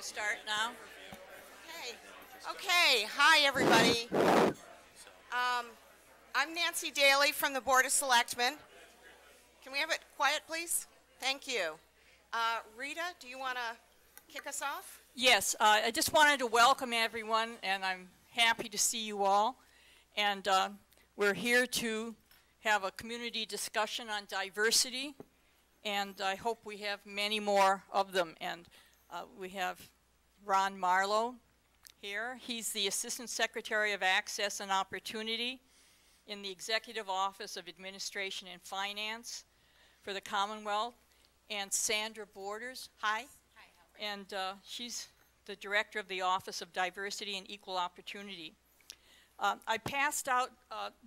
to start now? Okay. Okay. Hi, everybody. I'm Nancy Daly from the Board of Selectmen. Can we have it quiet, please? Thank you. Rita, do you want to kick us off? Yes, I just wanted to welcome everyone, and I'm happy to see you all. And we're here to have a community discussion on diversity, and I hope we have many more of them. And we have Ron Marlowe here. He's the Assistant Secretary of Access and Opportunity in the Executive Office of Administration and Finance for the Commonwealth. And Sandra Borders, hi. Hi, and she's the Director of the Office of Diversity and Equal Opportunity. I passed out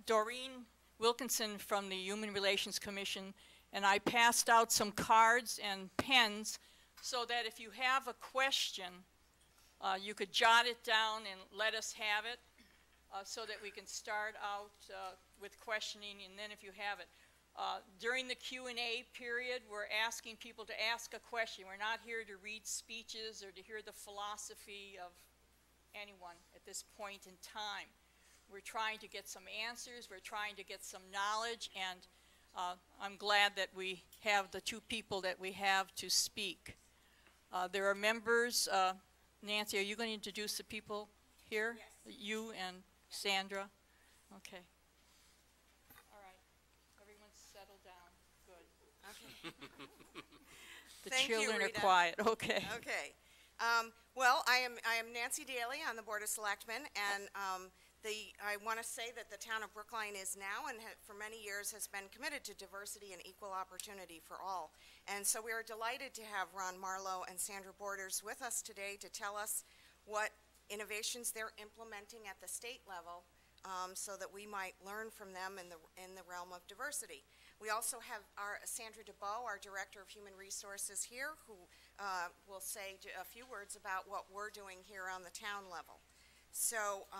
Doreen Wilkinson from the Human Relations Commission, and I passed out some cards and pens so that if you have a question, you could jot it down and let us have it so that we can start out with questioning, and then if you have it. During the Q&A period, we're asking people to ask a question. We're not here to read speeches or to hear the philosophy of anyone at this point in time. We're trying to get some answers, we're trying to get some knowledge, and I'm glad that we have the two people that we have to speak. There are members. Nancy, are you going to introduce the people here? Yes. You and Sandra? Okay. All right. Everyone settle down. Good. Okay. The Thank children you, are Rita. quiet. Okay. Okay. Well, I am Nancy Daly on the Board of Selectmen, and I want to say that the town of Brookline is now and for many years has been committed to diversity and equal opportunity for all. And so we are delighted to have Ron Marlowe and Sandra Borders with us today to tell us what innovations they're implementing at the state level so that we might learn from them in the realm of diversity. We also have our Sandra DeBow, our Director of Human Resources here, who will say a few words about what we're doing here on the town level. So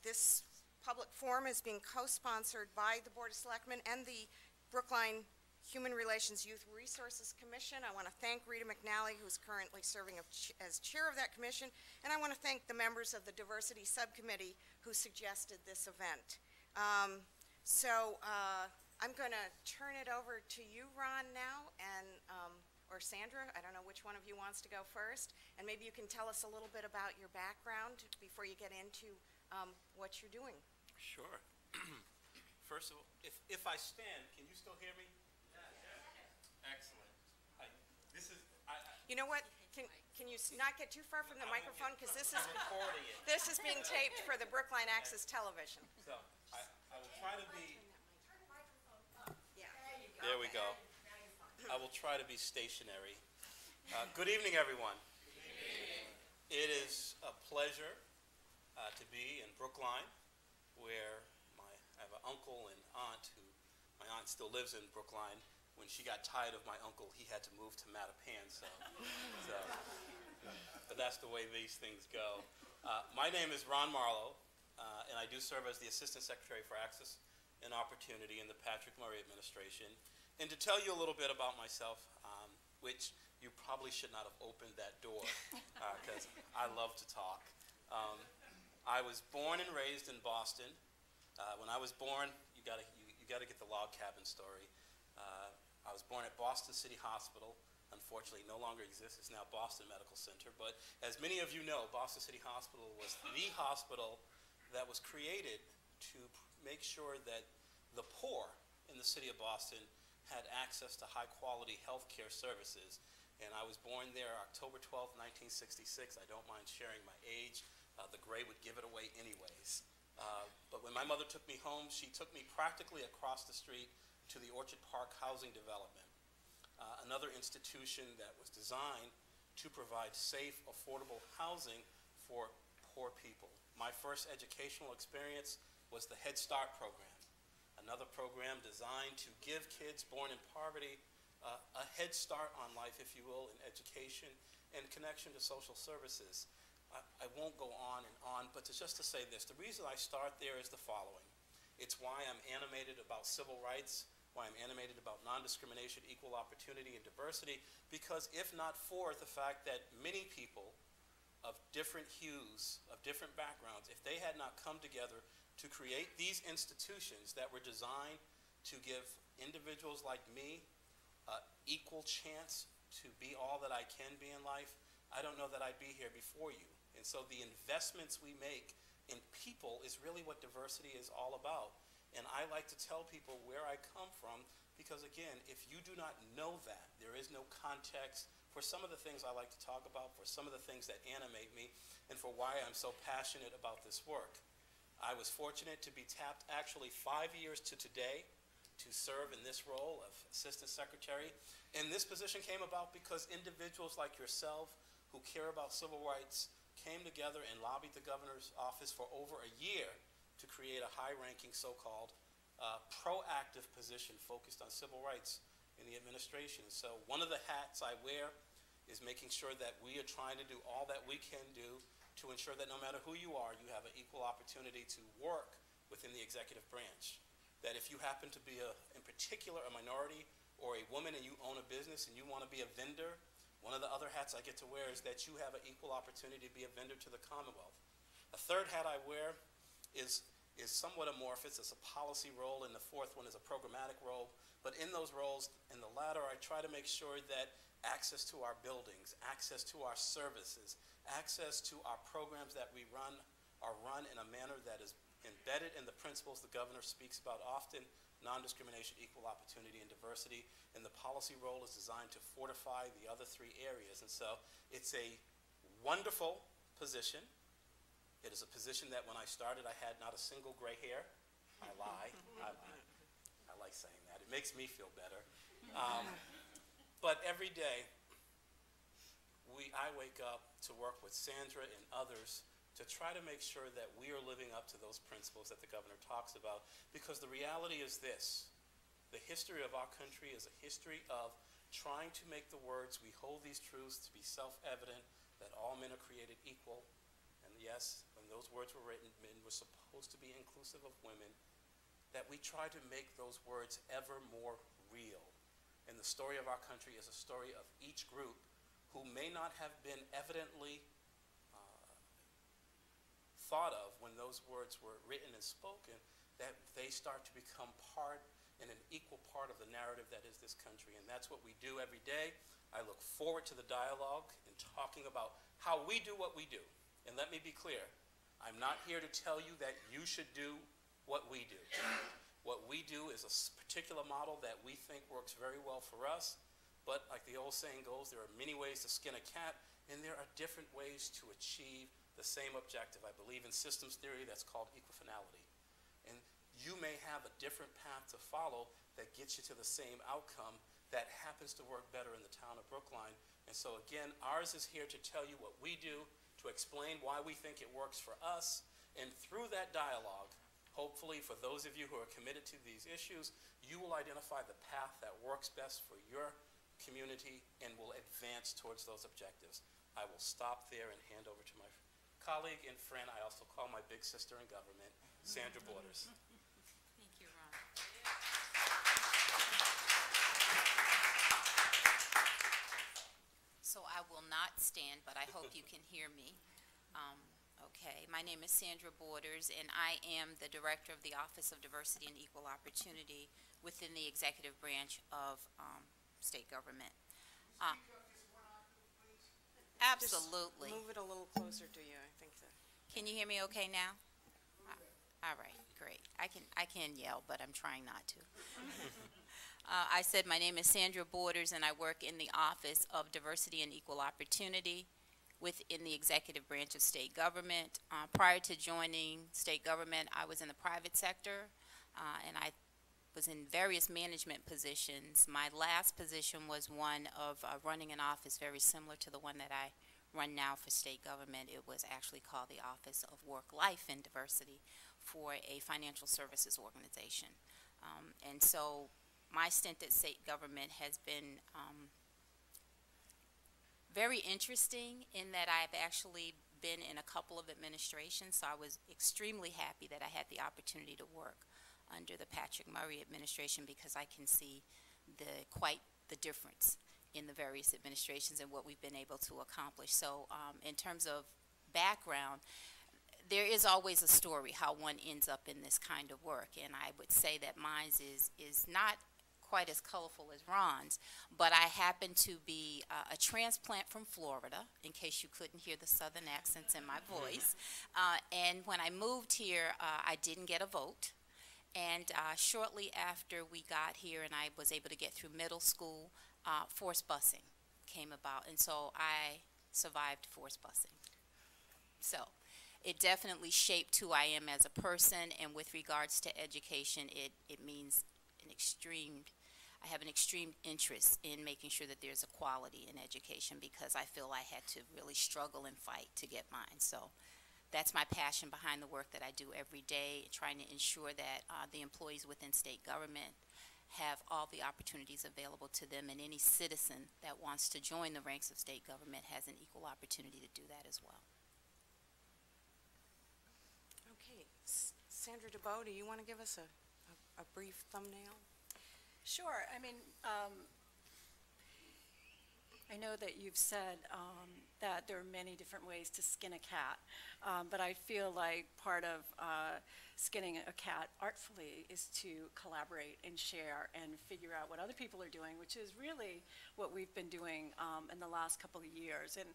this public forum is being co-sponsored by the Board of Selectmen and the Brookline Human Relations Youth Resources Commission. I want to thank Rita McNally, who's currently serving as chair of that commission, and I want to thank the members of the Diversity Subcommittee who suggested this event. So I'm going to turn it over to you, Ron, now, and or Sandra. I don't know which one of you wants to go first, and maybe you can tell us a little bit about your background before you get into what you're doing. Sure. First of all, if I stand, can you still hear me? Excellent. You know what? Can you not get too far from the microphone, because this is being taped for the Brookline Access Television. So I will try to be. Yeah. There we go. I will try to be stationary. Good evening, everyone. Good evening. It is a pleasure to be in Brookline, where I have an uncle and aunt who, my aunt still lives in Brookline. When she got tired of my uncle, he had to move to Mattapan, but that's the way these things go. My name is Ron Marlowe, and I do serve as the Assistant Secretary for Access and Opportunity in the Patrick Murray administration. And to tell you a little bit about myself, which you probably should not have opened that door, because I love to talk. I was born and raised in Boston. When I was born, you got to get the log cabin story. I was born at Boston City Hospital. Unfortunately, no longer exists. It's now Boston Medical Center. But as many of you know, Boston City Hospital was the hospital that was created to make sure that the poor in the city of Boston had access to high-quality health care services. And I was born there October 12th, 1966. I don't mind sharing my age. The gray would give it away anyways. But when my mother took me home, she took me practically across the street to the Orchard Park Housing Development, another institution that was designed to provide safe, affordable housing for poor people. My first educational experience was the Head Start program, another program designed to give kids born in poverty a head start on life, if you will, in education and connection to social services. I won't go on, but just to say this, the reason I start there is the following. It's why I'm animated about civil rights. why I'm animated about non-discrimination, equal opportunity, and diversity, because if not for the fact that many people of different hues, of different backgrounds, if they had not come together to create these institutions that were designed to give individuals like me equal chance to be all that I can be in life, I don't know that I'd be here before you. And so the investments we make in people is really what diversity is all about. And I like to tell people where I come from, because again, if you do not know that, there is no context for some of the things I like to talk about, for some of the things that animate me, and for why I'm so passionate about this work. I was fortunate to be tapped actually 5 years to today to serve in this role of Assistant Secretary. And this position came about because individuals like yourself who care about civil rights came together and lobbied the governor's office for over a year to create a high-ranking so-called proactive position focused on civil rights in the administration. So one of the hats I wear is making sure that we are trying to do all that we can do to ensure that no matter who you are, you have an equal opportunity to work within the executive branch. That if you happen to be, in particular, a minority or a woman and you own a business and you want to be a vendor, one of the other hats I get to wear is that you have an equal opportunity to be a vendor to the Commonwealth. A third hat I wear is somewhat amorphous. It's a policy role, and the fourth one is a programmatic role. But in those roles, in the latter, I try to make sure that access to our buildings, access to our services, access to our programs that we run are run in a manner that is embedded in the principles the governor speaks about often: non-discrimination, equal opportunity, and diversity. And the policy role is designed to fortify the other three areas. And so it's a wonderful position. It is a position that when I started, I had not a single gray hair. I lie. I lie. I like saying that. It makes me feel better. But every day, I wake up to work with Sandra and others to try to make sure that we are living up to those principles that the governor talks about. Because the reality is this: the history of our country is a history of trying to make the words we hold these truths to be self-evident, that all men are created equal. And yes, when those words were written, men were supposed to be inclusive of women, that we try to make those words ever more real. And the story of our country is a story of each group who may not have been evidently thought of when those words were written and spoken, that they start to become part and an equal part of the narrative that is this country. And that's what we do every day. I look forward to the dialogue and talking about how we do what we do. And let me be clear, I'm not here to tell you that you should do what we do. What we do is a particular model that we think works very well for us, but like the old saying goes, there are many ways to skin a cat, and there are different ways to achieve the same objective. I believe in systems theory that's called equifinality. And you may have a different path to follow that gets you to the same outcome that happens to work better in the town of Brookline. And so again, ours is here to tell you what we do, to explain why we think it works for us, and through that dialogue, hopefully for those of you who are committed to these issues, you will identify the path that works best for your community and will advance towards those objectives. I will stop there and hand over to my colleague and friend, I also call my big sister in government, Sandra Borders. Thank you, Ron. So I will not stand, but I hope you can hear me. Okay, my name is Sandra Borders, and I am the Director of the Office of Diversity and Equal Opportunity within the executive branch of state government. Absolutely. Just move it a little closer to you, I think that. Can you hear me okay now? All right, great. I can yell, but I'm trying not to. I said my name is Sandra Borders, and I work in the Office of Diversity and Equal Opportunity within the executive branch of state government. Prior to joining state government, I was in the private sector, and I was in various management positions. My last position was one of running an office very similar to the one that I run now for state government. It was actually called the Office of Work, Life, and Diversity for a financial services organization. And so my stint at state government has been very interesting in that I've actually been in a couple of administrations, so I was extremely happy that I had the opportunity to work under the Patrick Murray administration, because I can see quite the difference in the various administrations and what we've been able to accomplish. So in terms of background, there is always a story how one ends up in this kind of work, and I would say that mine is not quite as colorful as Ron's, but I happen to be a transplant from Florida, in case you couldn't hear the southern accents in my voice. And when I moved here, I didn't get a vote. And shortly after we got here and I was able to get through middle school, forced busing came about. And so I survived forced busing. So it definitely shaped who I am as a person. And with regards to education, it means I have an extreme interest in making sure that there's equality in education, because I feel I had to really struggle and fight to get mine. So that's my passion behind the work that I do every day, trying to ensure that the employees within state government have all the opportunities available to them, and any citizen that wants to join the ranks of state government has an equal opportunity to do that as well. Okay, Sandra Borders, do you want to give us a brief thumbnail? Sure. I mean, I know that you've said that there are many different ways to skin a cat, but I feel like part of skinning a cat artfully is to collaborate and share and figure out what other people are doing, which is really what we've been doing in the last couple of years. And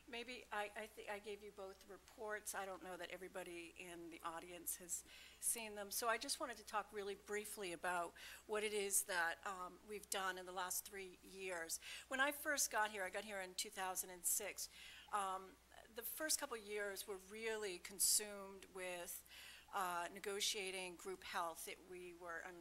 maybe I gave you both reports. I don't know that everybody in the audience has seen them. So I just wanted to talk really briefly about what it is that we've done in the last 3 years. When I first got here, I got here in 2006. The first couple of years were really consumed with negotiating group health. We were in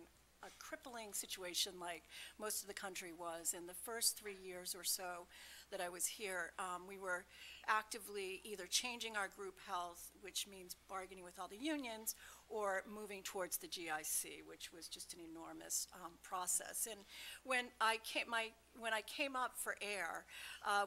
a crippling situation like most of the country was. In the first 3 years or so that I was here, we were actively either changing our group health, which means bargaining with all the unions, or moving towards the GIC, which was just an enormous process. And when I came up for air,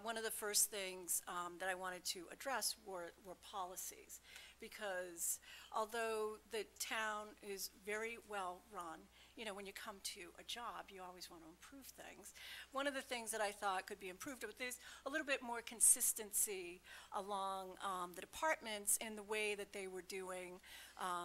one of the first things that I wanted to address were policies, because although the town is very well run, you know, when you come to a job, you always want to improve things. One of the things that I thought could be improved with is a little bit more consistency along the departments in the way that they were doing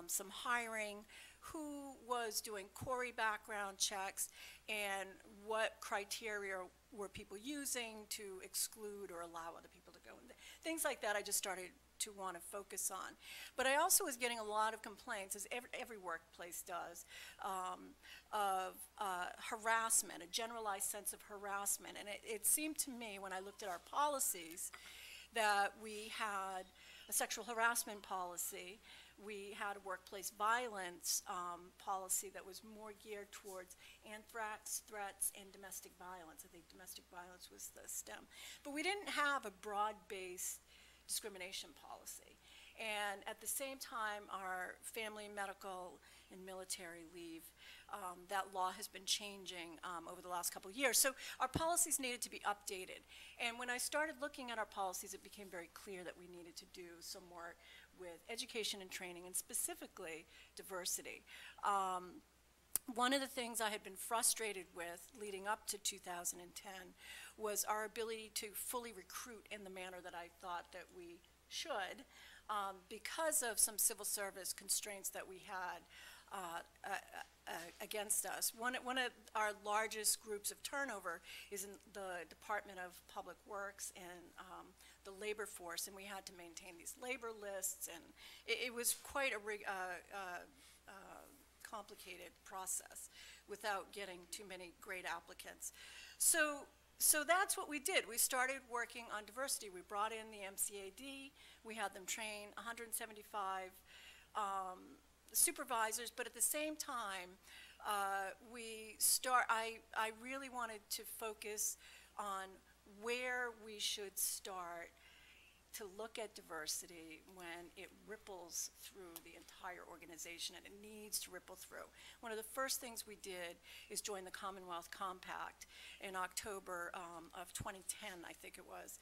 some hiring, who was doing Corey background checks, and what criteria were people using to exclude or allow other people to go. And things like that I just started to want to focus on. But I also was getting a lot of complaints, as every workplace does, of harassment, a generalized sense of harassment. And it seemed to me, when I looked at our policies, that we had a sexual harassment policy, we had a workplace violence policy that was more geared towards anthrax, threats, and domestic violence. I think domestic violence was the stem. But we didn't have a broad-based discrimination policy. And at the same time, our family, medical, and military leave, that law has been changing over the last couple of years. So our policies needed to be updated. And when I started looking at our policies, it became very clear that we needed to do some work with education and training, and specifically diversity. One of the things I had been frustrated with leading up to 2010 was our ability to fully recruit in the manner that I thought that we should, because of some civil service constraints that we had against us. One of our largest groups of turnover is in the Department of Public Works and the labor force, and we had to maintain these labor lists, and it was quite a complicated process without getting too many great applicants. So that's what we did. We started working on diversity. We brought in the MCAD. We had them train 175 supervisors, but at the same time, I really wanted to focus on where we should start to look at diversity when it ripples through the entire organization, and it needs to ripple through. One of the first things we did is join the Commonwealth Compact in October of 2010, I think it was,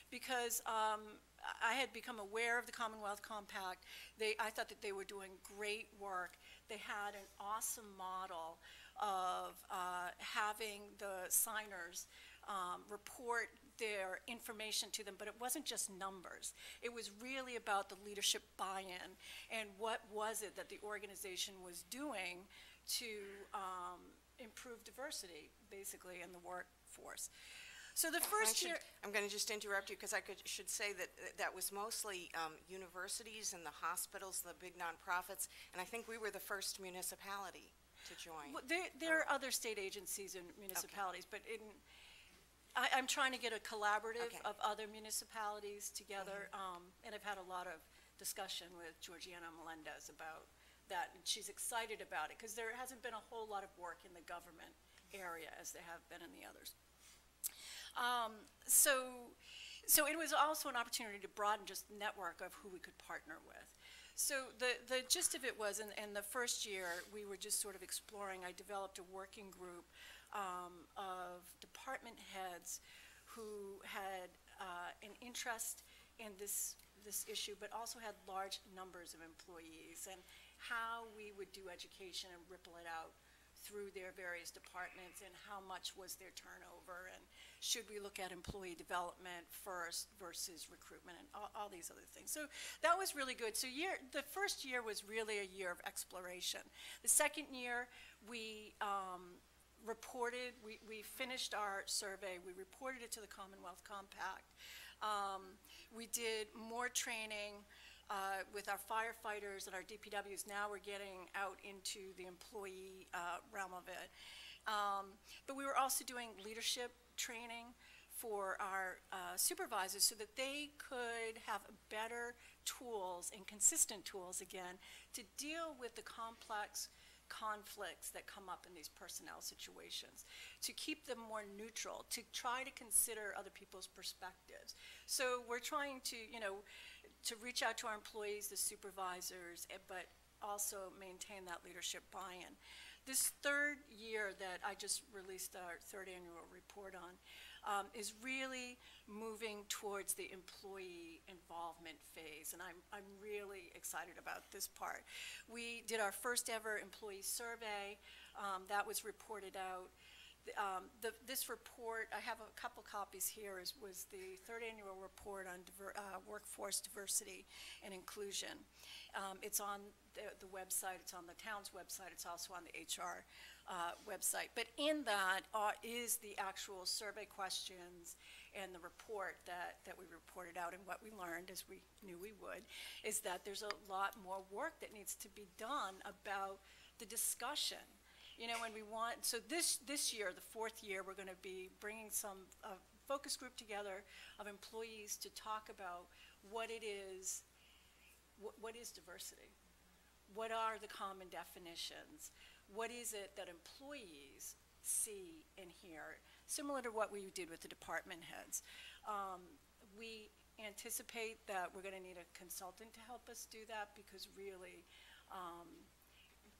because I had become aware of the Commonwealth Compact. I thought that they were doing great work. they had an awesome model of having the signers report their information to them, but it wasn't just numbers. It was really about the leadership buy-in and what was it that the organization was doing to improve diversity, basically, in the workforce. So the first year... I'm going to just interrupt you because I should say that that was mostly universities and the hospitals, the big nonprofits, and I think we were the first municipality to join. Well, there are other state agencies and municipalities, but I'm trying to get a collaborative of other municipalities together, and I've had a lot of discussion with Georgiana Melendez about that, and she's excited about it because there hasn't been a whole lot of work in the government area as there have been in the others. So it was also an opportunity to broaden just the network of who we could partner with. So the gist of it was, in the first year, we were just sort of exploring. I developed a working group of department heads who had an interest in this issue, but also had large numbers of employees, and how we would do education and ripple it out through their various departments, and how much was their turnover, and should we look at employee development first versus recruitment, and all these other things. So that was really good. So the first year was really a year of exploration. The second year, we reported, we finished our survey, we reported it to the Commonwealth Compact. We did more training with our firefighters and our DPWs. Now we're getting out into the employee realm of it. But we were also doing leadership training for our supervisors so that they could have better tools and consistent tools, again, to deal with the complex conflicts that come up in these personnel situations, to keep them more neutral, to try to consider other people's perspectives. So we're trying to, to reach out to our employees, the supervisors, but also maintain that leadership buy-in. This third year that I just released our third annual report on is really moving towards the employee involvement phase, and I'm really excited about this part. We did our first ever employee survey that was reported out. This report, I have a couple copies here, was the third annual report on workforce diversity and inclusion. It's on the website, it's on the town's website, it's also on the HR website. But in that is the actual survey questions and the report that we reported out, and what we learned, as we knew we would, is that there's a lot more work that needs to be done about the discussion. And we want, so this year, the fourth year, we're going to be bringing some focus group together of employees to talk about what it is, what is diversity? What are the common definitions? What is it that employees see and hear? Similar to what we did with the department heads. We anticipate that we're going to need a consultant to help us do that, because really,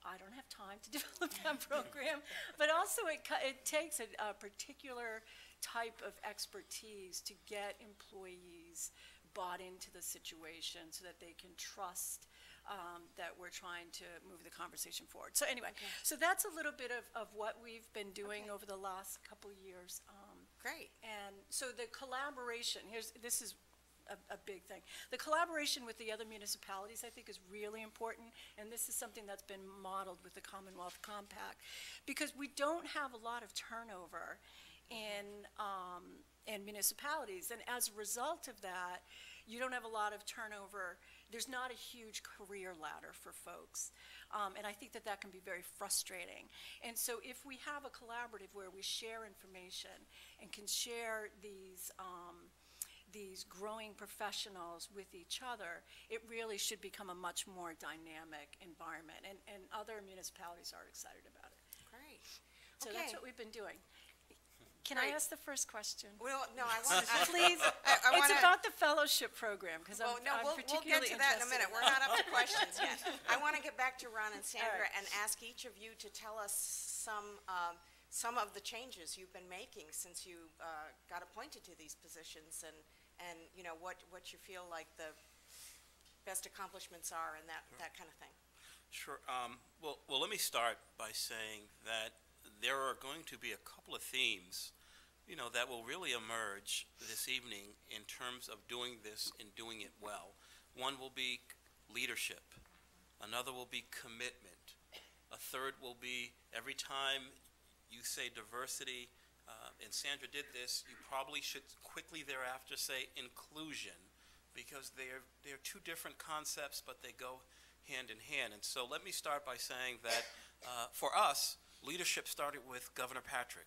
I don't have time to develop that program, but also it takes a particular type of expertise to get employees bought into the situation so that they can trust that we're trying to move the conversation forward. So anyway, so that's a little bit of what we've been doing over the last couple years. Great. And so the collaboration, this is a big thing. The collaboration with the other municipalities, I think, is really important, and this is something that's been modeled with the Commonwealth Compact, because we don't have a lot of turnover in municipalities, and as a result of that, you don't have a lot of turnover. There's not a huge career ladder for folks, and I think that can be very frustrating. And so if we have a collaborative where we share information and can share these growing professionals with each other, it really should become a much more dynamic environment, and other municipalities are excited about it. Great. So that's what we've been doing. Can I ask the first question? Well, no, I want to. Please. It's about the fellowship program, because I'm particularly we'll get to that in a minute. We're not up to questions yet. I want to get back to Ron and Sandra and ask each of you to tell us some of the changes you've been making since you got appointed to these positions, and what you feel like the best accomplishments are, and that kind of thing. Sure. Well, let me start by saying that there are going to be a couple of themes, that will really emerge this evening in terms of doing this and doing it well. One will be leadership. Another will be commitment. A third will be every time you say diversity, and Sandra did this, you probably should quickly thereafter say inclusion, because they're two different concepts, but they go hand in hand. And so let me start by saying that for us, leadership started with Governor Patrick.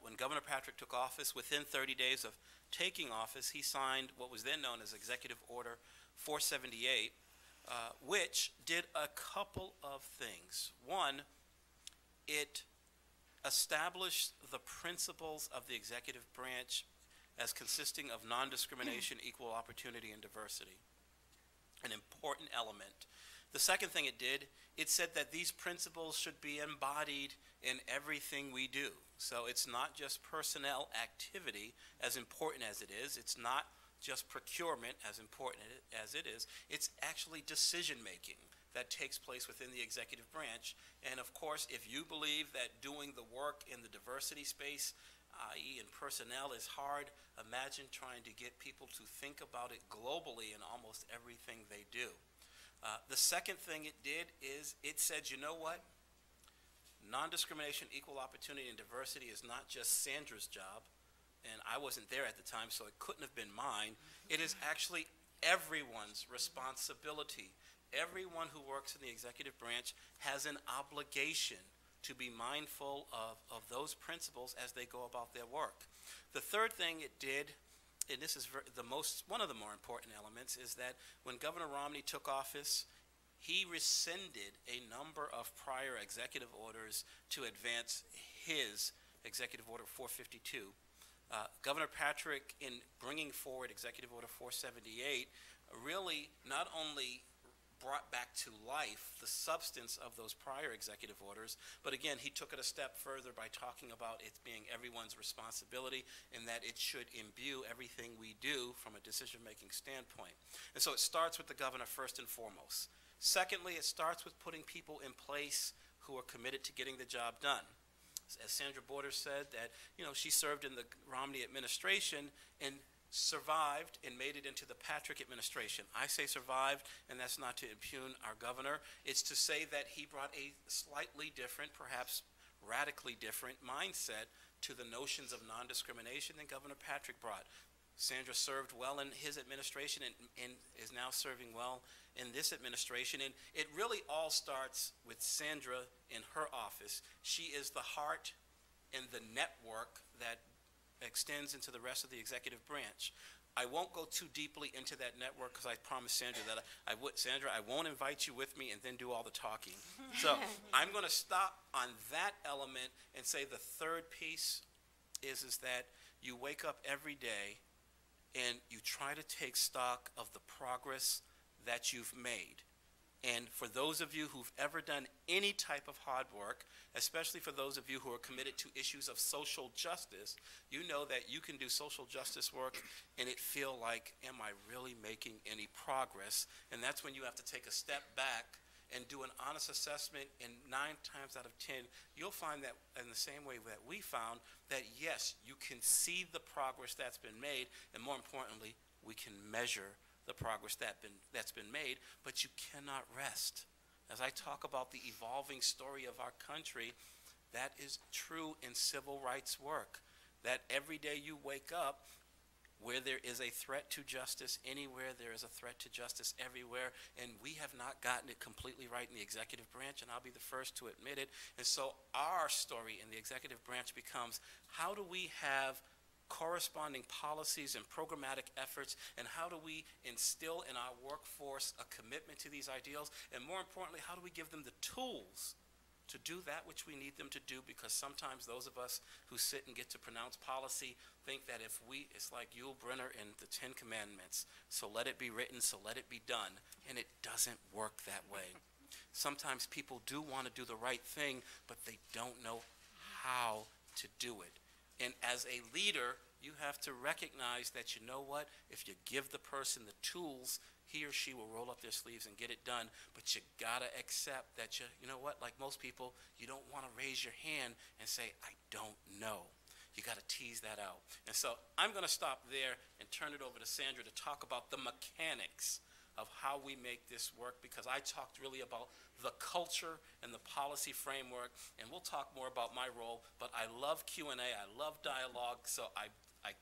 When Governor Patrick took office, within 30 days of taking office, he signed what was then known as Executive Order 478, which did a couple of things. One, it established the principles of the executive branch as consisting of non-discrimination, equal opportunity, and diversity, an important element. The second thing it did, it said that these principles should be embodied in everything we do. So it's not just personnel activity, as important as it is. It's not just procurement, as important as it is. It's actually decision-making that takes place within the executive branch. And of course, if you believe that doing the work in the diversity space, i.e. in personnel, is hard, imagine trying to get people to think about it globally in almost everything they do. The second thing it did is it said, you know what? Non-discrimination, equal opportunity, and diversity is not just Sandra's job, and I wasn't there at the time, so it couldn't have been mine. It is actually everyone's responsibility. Everyone who works in the executive branch has an obligation to be mindful of those principles as they go about their work. The third thing it did, and this is one of the more important elements, is that when Governor Romney took office, he rescinded a number of prior executive orders to advance his Executive Order 452. Governor Patrick, in bringing forward Executive Order 478, really not only brought back to life the substance of those prior executive orders, but again, he took it a step further by talking about it being everyone's responsibility and that it should imbue everything we do from a decision-making standpoint. And so it starts with the governor first and foremost. Secondly, it starts with putting people in place who are committed to getting the job done. As Sandra Borders said, that she served in the Romney administration and survived and made it into the Patrick administration. I say survived, and that's not to impugn our governor. It's to say that he brought a slightly different, perhaps radically different mindset to the notions of non-discrimination than Governor Patrick brought. Sandra served well in his administration and is now serving well in this administration. And it really all starts with Sandra in her office. She is the heart and the network that extends into the rest of the executive branch. I won't go too deeply into that network because I promised Sandra that I would. Sandra, I won't invite you with me and then do all the talking. So I'm going to stop on that element and say the third piece is that you wake up every day and you try to take stock of the progress that you've made. And for those of you who've ever done any type of hard work, especially for those of you who are committed to issues of social justice, you know that you can do social justice work and it feel like, am I really making any progress? And that's when you have to take a step back and do an honest assessment, and 9 times out of 10, you'll find that in the same way that we found, that yes, you can see the progress that's been made, and more importantly, we can measure the progress that's been made, but you cannot rest. As I talk about the evolving story of our country, that is true in civil rights work, that every day you wake up, where there is a threat to justice anywhere, there is a threat to justice everywhere, and we have not gotten it completely right in the executive branch, and I'll be the first to admit it. And so our story in the executive branch becomes, how do we have corresponding policies and programmatic efforts, and how do we instill in our workforce a commitment to these ideals, and more importantly, how do we give them the tools to do that which we need them to do? Because sometimes those of us who sit and get to pronounce policy think that it's like Yul Brynner in the 10 Commandments, so let it be written, so let it be done, and it doesn't work that way. Sometimes people do want to do the right thing, but they don't know how to do it. And as a leader, you have to recognize that, you know what, if you give the person the tools he or she will roll up their sleeves and get it done, but you gotta accept that you know what, like most people, you don't wanna raise your hand and say, I don't know. You gotta tease that out. And so I'm gonna stop there and turn it over to Sandra to talk about the mechanics of how we make this work, because I talked really about the culture and the policy framework, and we'll talk more about my role, but I love Q&A, I love dialogue, so I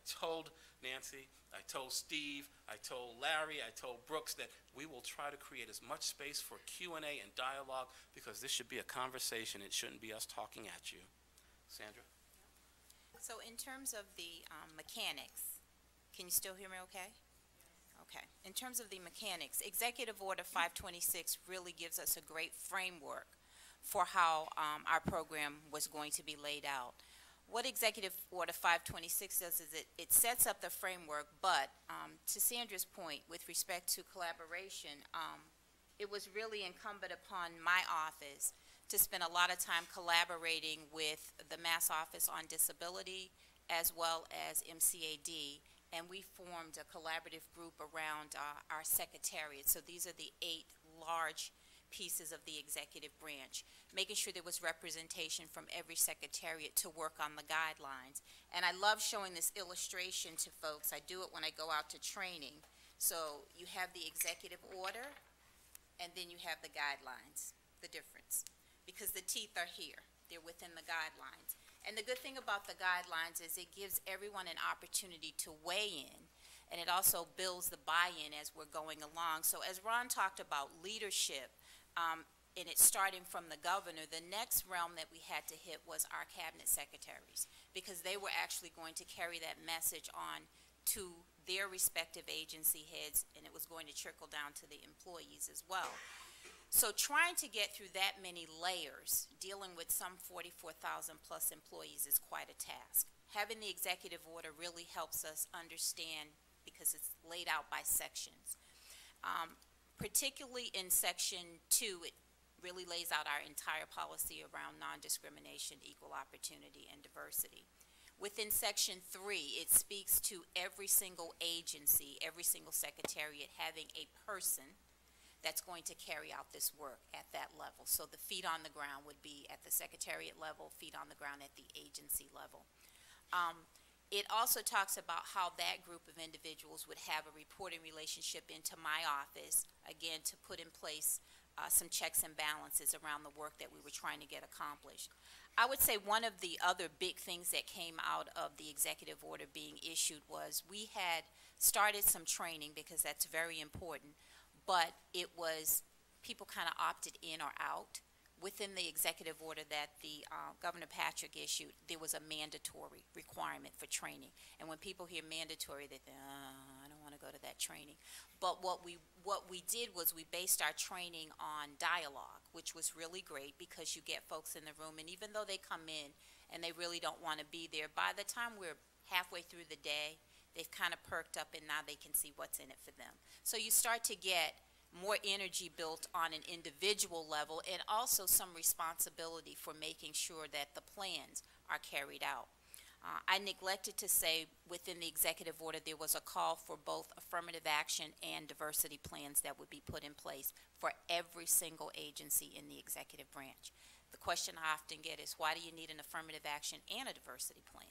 told Nancy, I told Steve, I told Larry, I told Brooks that we will try to create as much space for Q&A and dialogue, because this should be a conversation, it shouldn't be us talking at you. Sandra? So in terms of the mechanics, can you still hear me okay? Okay. In terms of the mechanics, Executive Order 526 really gives us a great framework for how our program was going to be laid out. What Executive Order 526 does is it sets up the framework, but to Sandra's point with respect to collaboration, it was really incumbent upon my office to spend a lot of time collaborating with the Mass Office on Disability as well as MCAD, and we formed a collaborative group around our secretariat. So these are the 8 large pieces of the executive branch, making sure there was representation from every secretariat to work on the guidelines. And I love showing this illustration to folks. I do it when I go out to training. So you have the executive order, and then you have the guidelines, the difference. Because the teeth are here. They're within the guidelines. And the good thing about the guidelines is it gives everyone an opportunity to weigh in, and it also builds the buy-in as we're going along. So as Ron talked about leadership, and it's starting from the governor, the next realm that we had to hit was our cabinet secretaries, because they were actually going to carry that message on to their respective agency heads, and it was going to trickle down to the employees as well. So trying to get through that many layers, dealing with some 44,000 plus employees, is quite a task. Having the executive order really helps us understand, because it's laid out by sections. Particularly in Section 2, it really lays out our entire policy around non-discrimination, equal opportunity, and diversity. Within Section 3, it speaks to every single agency, every single secretariat having a person that's going to carry out this work at that level. So the feet on the ground would be at the secretariat level, feet on the ground at the agency level. It also talks about how that group of individuals would have a reporting relationship into my office, again, to put in place some checks and balances around the work that we were trying to get accomplished. I would say one of the other big things that came out of the executive order being issued was we had started some training, because that's very important, but it was people kind of opted in or out. Within the executive order that the Governor Patrick issued, there was a mandatory requirement for training. And when people hear mandatory, they think, I don't want to go to that training. But what we did was we based our training on dialogue, which was really great, because you get folks in the room, and even though they come in and they really don't want to be there, by the time we're halfway through the day, they've kind of perked up, and now they can see what's in it for them. So you start to get more energy built on an individual level, and also some responsibility for making sure that the plans are carried out. I neglected to say within the executive order there was a call for both affirmative action and diversity plans that would be put in place for every single agency in the executive branch. The question I often get is, why do you need an affirmative action and a diversity plan?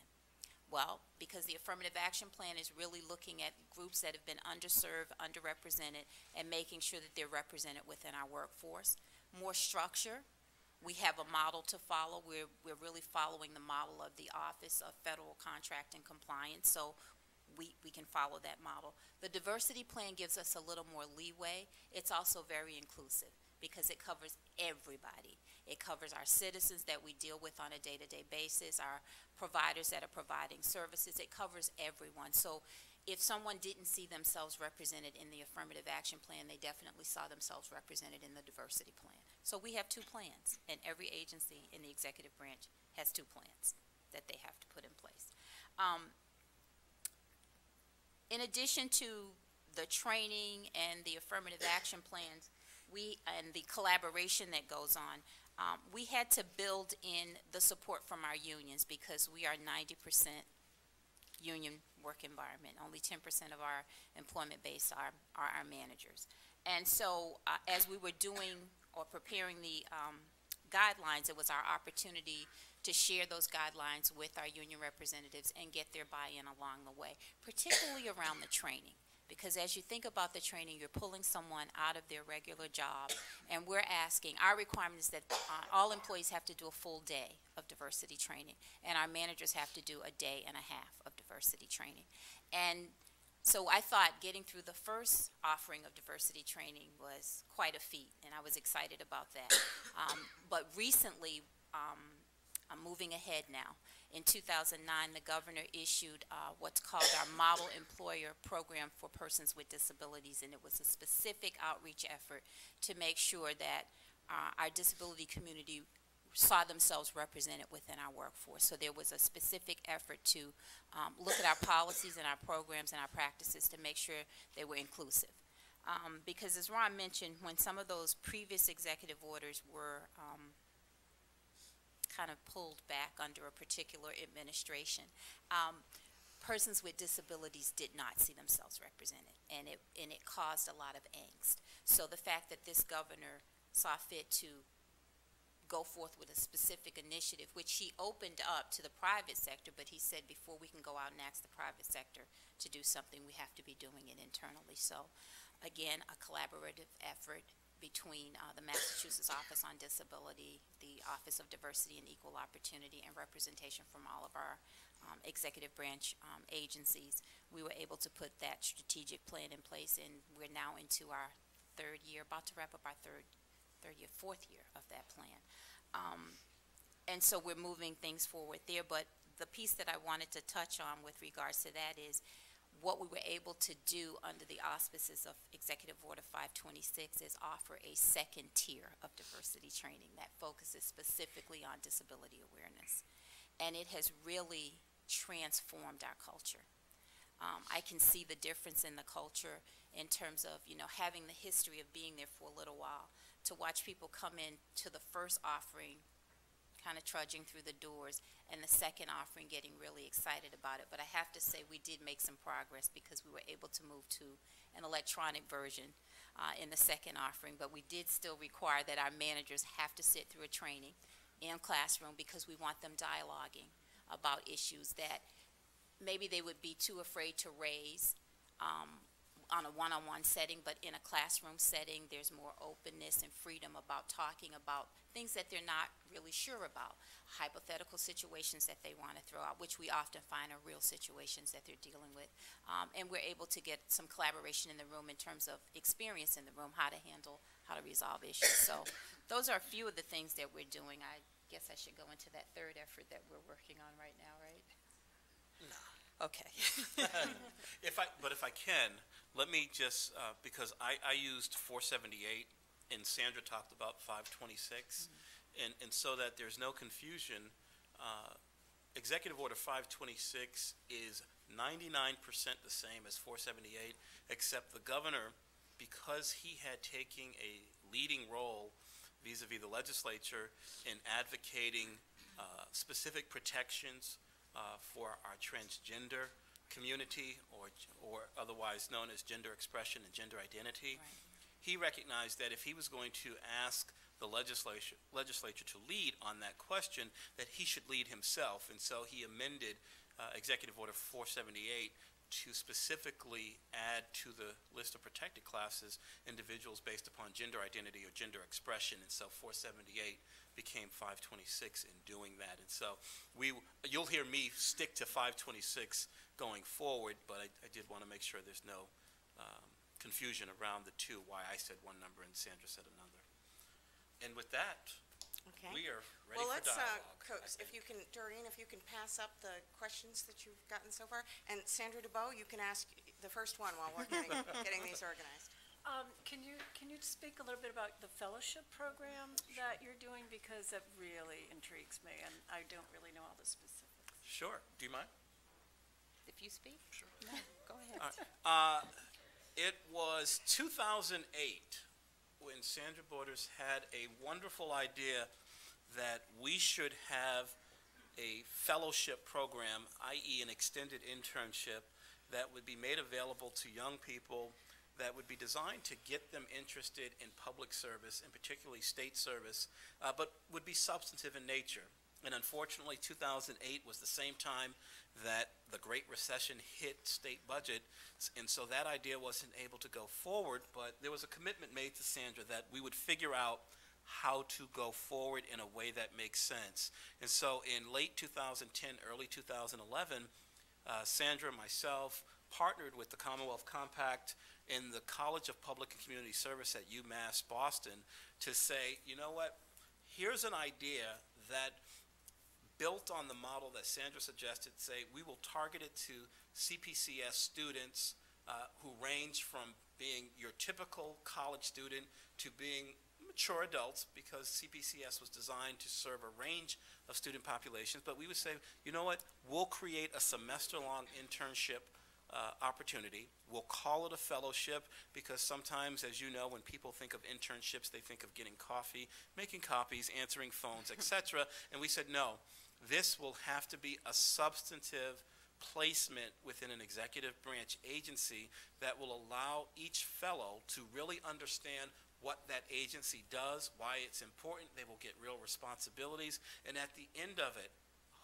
Well, because the affirmative action plan is really looking at groups that have been underserved, underrepresented, and making sure that they're represented within our workforce. More structure. We have a model to follow. We're really following the model of the Office of Federal Contract and Compliance, so we can follow that model. The diversity plan gives us a little more leeway. It's also very inclusive, because it covers everybody. It covers our citizens that we deal with on a day-to-day basis, our providers that are providing services. It covers everyone. So if someone didn't see themselves represented in the affirmative action plan, they definitely saw themselves represented in the diversity plan. So we have 2 plans, and every agency in the executive branch has 2 plans that they have to put in place. In addition to the training and the affirmative action plans, and the collaboration that goes on, we had to build in the support from our unions, because we are 90% union work environment. Only 10% of our employment base are our managers. And so as we were doing or preparing the guidelines, it was our opportunity to share those guidelines with our union representatives and get their buy-in along the way, particularly around the training. Because as you think about the training, you're pulling someone out of their regular job, and we're asking, our requirement is that all employees have to do a full day of diversity training, and our managers have to do a day and a half of diversity training. And so I thought getting through the first offering of diversity training was quite a feat, and I was excited about that. But recently, I'm moving ahead now. In 2009, the governor issued what's called our Model Employer Program for Persons with Disabilities, and it was a specific outreach effort to make sure that our disability community saw themselves represented within our workforce. So there was a specific effort to look at our policies and our programs and our practices to make sure they were inclusive. Because as Ron mentioned, when some of those previous executive orders were kind of pulled back under a particular administration, persons with disabilities did not see themselves represented, and it caused a lot of angst. So the fact that this governor saw fit to go forth with a specific initiative, which he opened up to the private sector, but he said before we can go out and ask the private sector to do something, we have to be doing it internally. So again, a collaborative effort between the Massachusetts Office on Disability, the Office of Diversity and Equal Opportunity, and representation from all of our executive branch agencies. We were able to put that strategic plan in place, and we're now into our third year, about to wrap up our fourth year of that plan. And so we're moving things forward there, but the piece that I wanted to touch on with regards to that is what we were able to do under the auspices of Executive Order 526 is offer a second tier of diversity training that focuses specifically on disability awareness. And it has really transformed our culture. I can see the difference in the culture in terms of, you know, having the history of being there for a little while, to watch people come in to the first offering kind of trudging through the doors, and the second offering getting really excited about it. But I have to say we did make some progress because we were able to move to an electronic version in the second offering, but we did still require that our managers have to sit through a training in classroom because we want them dialoguing about issues that maybe they would be too afraid to raise on a one-on-one setting, but in a classroom setting, there's more openness and freedom about talking about things that they're not really sure about, hypothetical situations that they want to throw out, which we often find are real situations that they're dealing with. And we're able to get some collaboration in the room in terms of experience in the room, how to handle, how to resolve issues. So those are a few of the things that we're doing. I guess I should go into that third effort that we're working on right now, right? No. Okay. If I can, let me just, because I used 478 and Sandra talked about 526, and so that there's no confusion, Executive Order 526 is 99% the same as 478, except the governor, because he had taken a leading role vis-a-vis the legislature in advocating specific protections for our transgender community, or otherwise known as gender expression and gender identity. Right. He recognized that if he was going to ask the legislature to lead on that question, that he should lead himself, and so he amended Executive Order 478 to specifically add to the list of protected classes individuals based upon gender identity or gender expression, and so 478 became 526 in doing that. And so you'll hear me stick to 526 going forward, but I did want to make sure there's no confusion around the two, why I said one number and Sandra said another. And with that, Okay. we are ready Well, for let's, dialogue. if you can, Doreen, if you can pass up the questions that you've gotten so far, and Sandra DeBow, you can ask the first one while we're getting these organized. Can you speak a little bit about the fellowship program that you're doing, because that really intrigues me, and I don't really know all the specifics. Sure. Do you mind? If you speak? Sure. No, go ahead. It was 2008 when Sandra Borders had a wonderful idea that we should have a fellowship program, i.e. an extended internship, that would be made available to young people that would be designed to get them interested in public service, and particularly state service, but would be substantive in nature. And unfortunately, 2008 was the same time that the Great Recession hit state budget, and so that idea wasn't able to go forward, but there was a commitment made to Sandra that we would figure out how to go forward in a way that makes sense. And so in late 2010, early 2011, Sandra and myself partnered with the Commonwealth Compact in the College of Public and Community Service at UMass Boston to say, you know what, here's an idea that built on the model that Sandra suggested, say we will target it to CPCS students who range from being your typical college student to being mature adults, because CPCS was designed to serve a range of student populations. But we would say, you know what, we'll create a semester-long internship opportunity. We'll call it a fellowship, because sometimes, as you know, when people think of internships, they think of getting coffee, making copies, answering phones, etc. And we said, no, this will have to be a substantive placement within an executive branch agency that will allow each fellow to really understand what that agency does, why it's important. They will get real responsibilities, and at the end of it,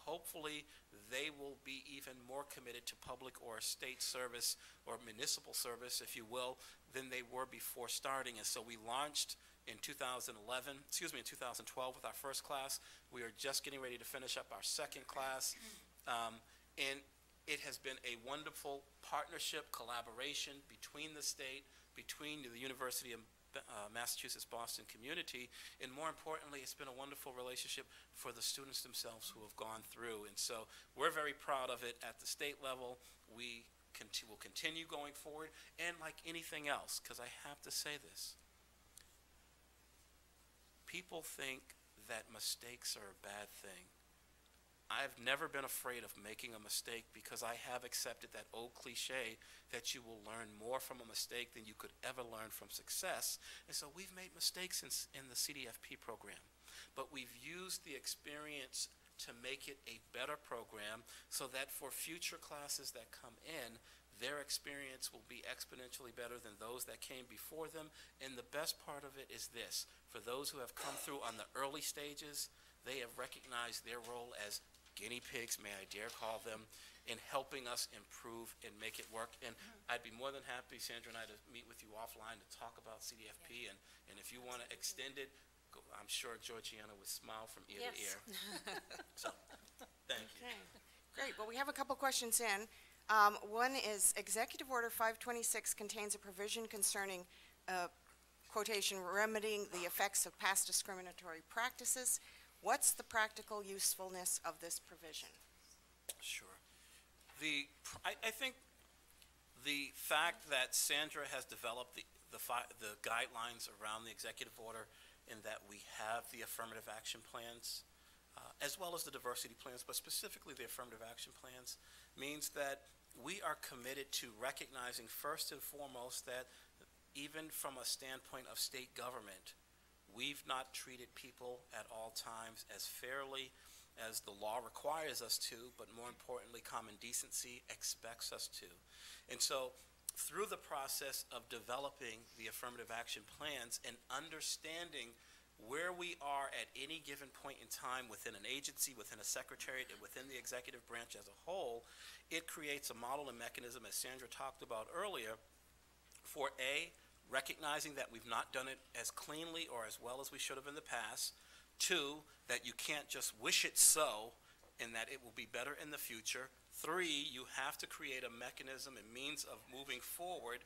hopefully they will be even more committed to public or state service or municipal service, if you will, than they were before starting. And so we launched in 2012 with our first class. We are just getting ready to finish up our second class. And it has been a wonderful partnership, collaboration between the state, between the University of Massachusetts Boston community, and more importantly, it's been a wonderful relationship for the students themselves who have gone through. And so we're very proud of it at the state level. We will continue going forward, and like anything else, because I have to say this, people think that mistakes are a bad thing. I've never been afraid of making a mistake, because I have accepted that old cliche that you will learn more from a mistake than you could ever learn from success. And so we've made mistakes in the CDFP program, but we've used the experience to make it a better program so that for future classes that come in, their experience will be exponentially better than those that came before them. And the best part of it is this: for those who have come through on the early stages, they have recognized their role as guinea pigs, may I dare call them, in helping us improve and make it work. And I'd be more than happy, Sandra and I, to meet with you offline to talk about CDFP, and if you want to extend it, I'm sure Georgiana would smile from ear to ear. So, thank you. Okay, great. Well, we have a couple questions in. One is, Executive Order 526 contains a provision concerning, quotation, remedying the effects of past discriminatory practices. What's the practical usefulness of this provision? Sure. I think the fact that Sandra has developed the guidelines around the executive order, and that we have the affirmative action plans, as well as the diversity plans, but specifically the affirmative action plans, means that we are committed to recognizing first and foremost that even from a standpoint of state government, we've not treated people at all times as fairly as the law requires us to, but more importantly, common decency expects us to. And so through the process of developing the affirmative action plans and understanding where we are at any given point in time within an agency, within a secretariat, and within the executive branch as a whole, it creates a model and mechanism, as Sandra talked about earlier, for recognizing that we've not done it as cleanly or as well as we should have in the past. 2, that you can't just wish it so and that it will be better in the future. 3, you have to create a mechanism and means of moving forward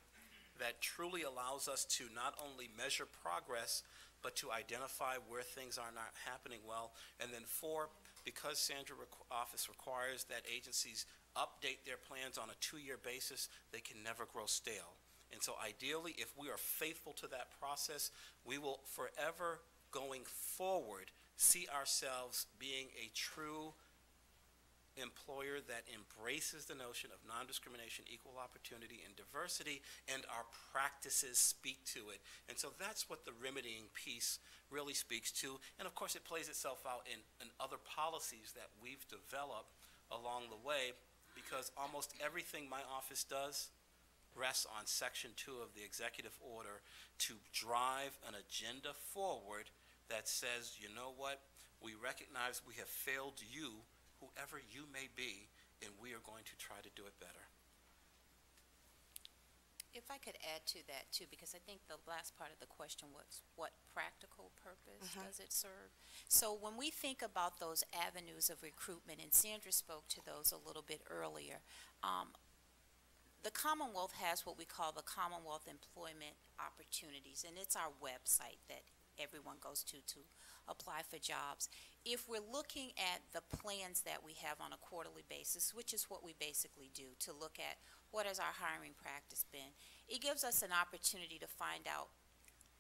that truly allows us to not only measure progress, but to identify where things are not happening well. And then 4, because Sandra's office requires that agencies update their plans on a 2-year basis, they can never grow stale. And so ideally, if we are faithful to that process, we will forever going forward see ourselves being a true employer that embraces the notion of non-discrimination, equal opportunity, and diversity, and our practices speak to it. And so that's what the remedying piece really speaks to. And of course, it plays itself out in other policies that we've developed along the way, because almost everything my office does rests on Section 2 of the executive order to drive an agenda forward that says, you know what, we recognize we have failed you, whoever you may be, and we are going to try to do it better. If I could add to that too, because I think the last part of the question was, what practical purpose does it serve? So when we think about those avenues of recruitment, and Sandra spoke to those a little bit earlier, the Commonwealth has what we call the Commonwealth Employment Opportunities, and it's our website that everyone goes to apply for jobs. If we're looking at the plans that we have on a quarterly basis, which is what we basically do, to look at what has our hiring practice been, it gives us an opportunity to find out,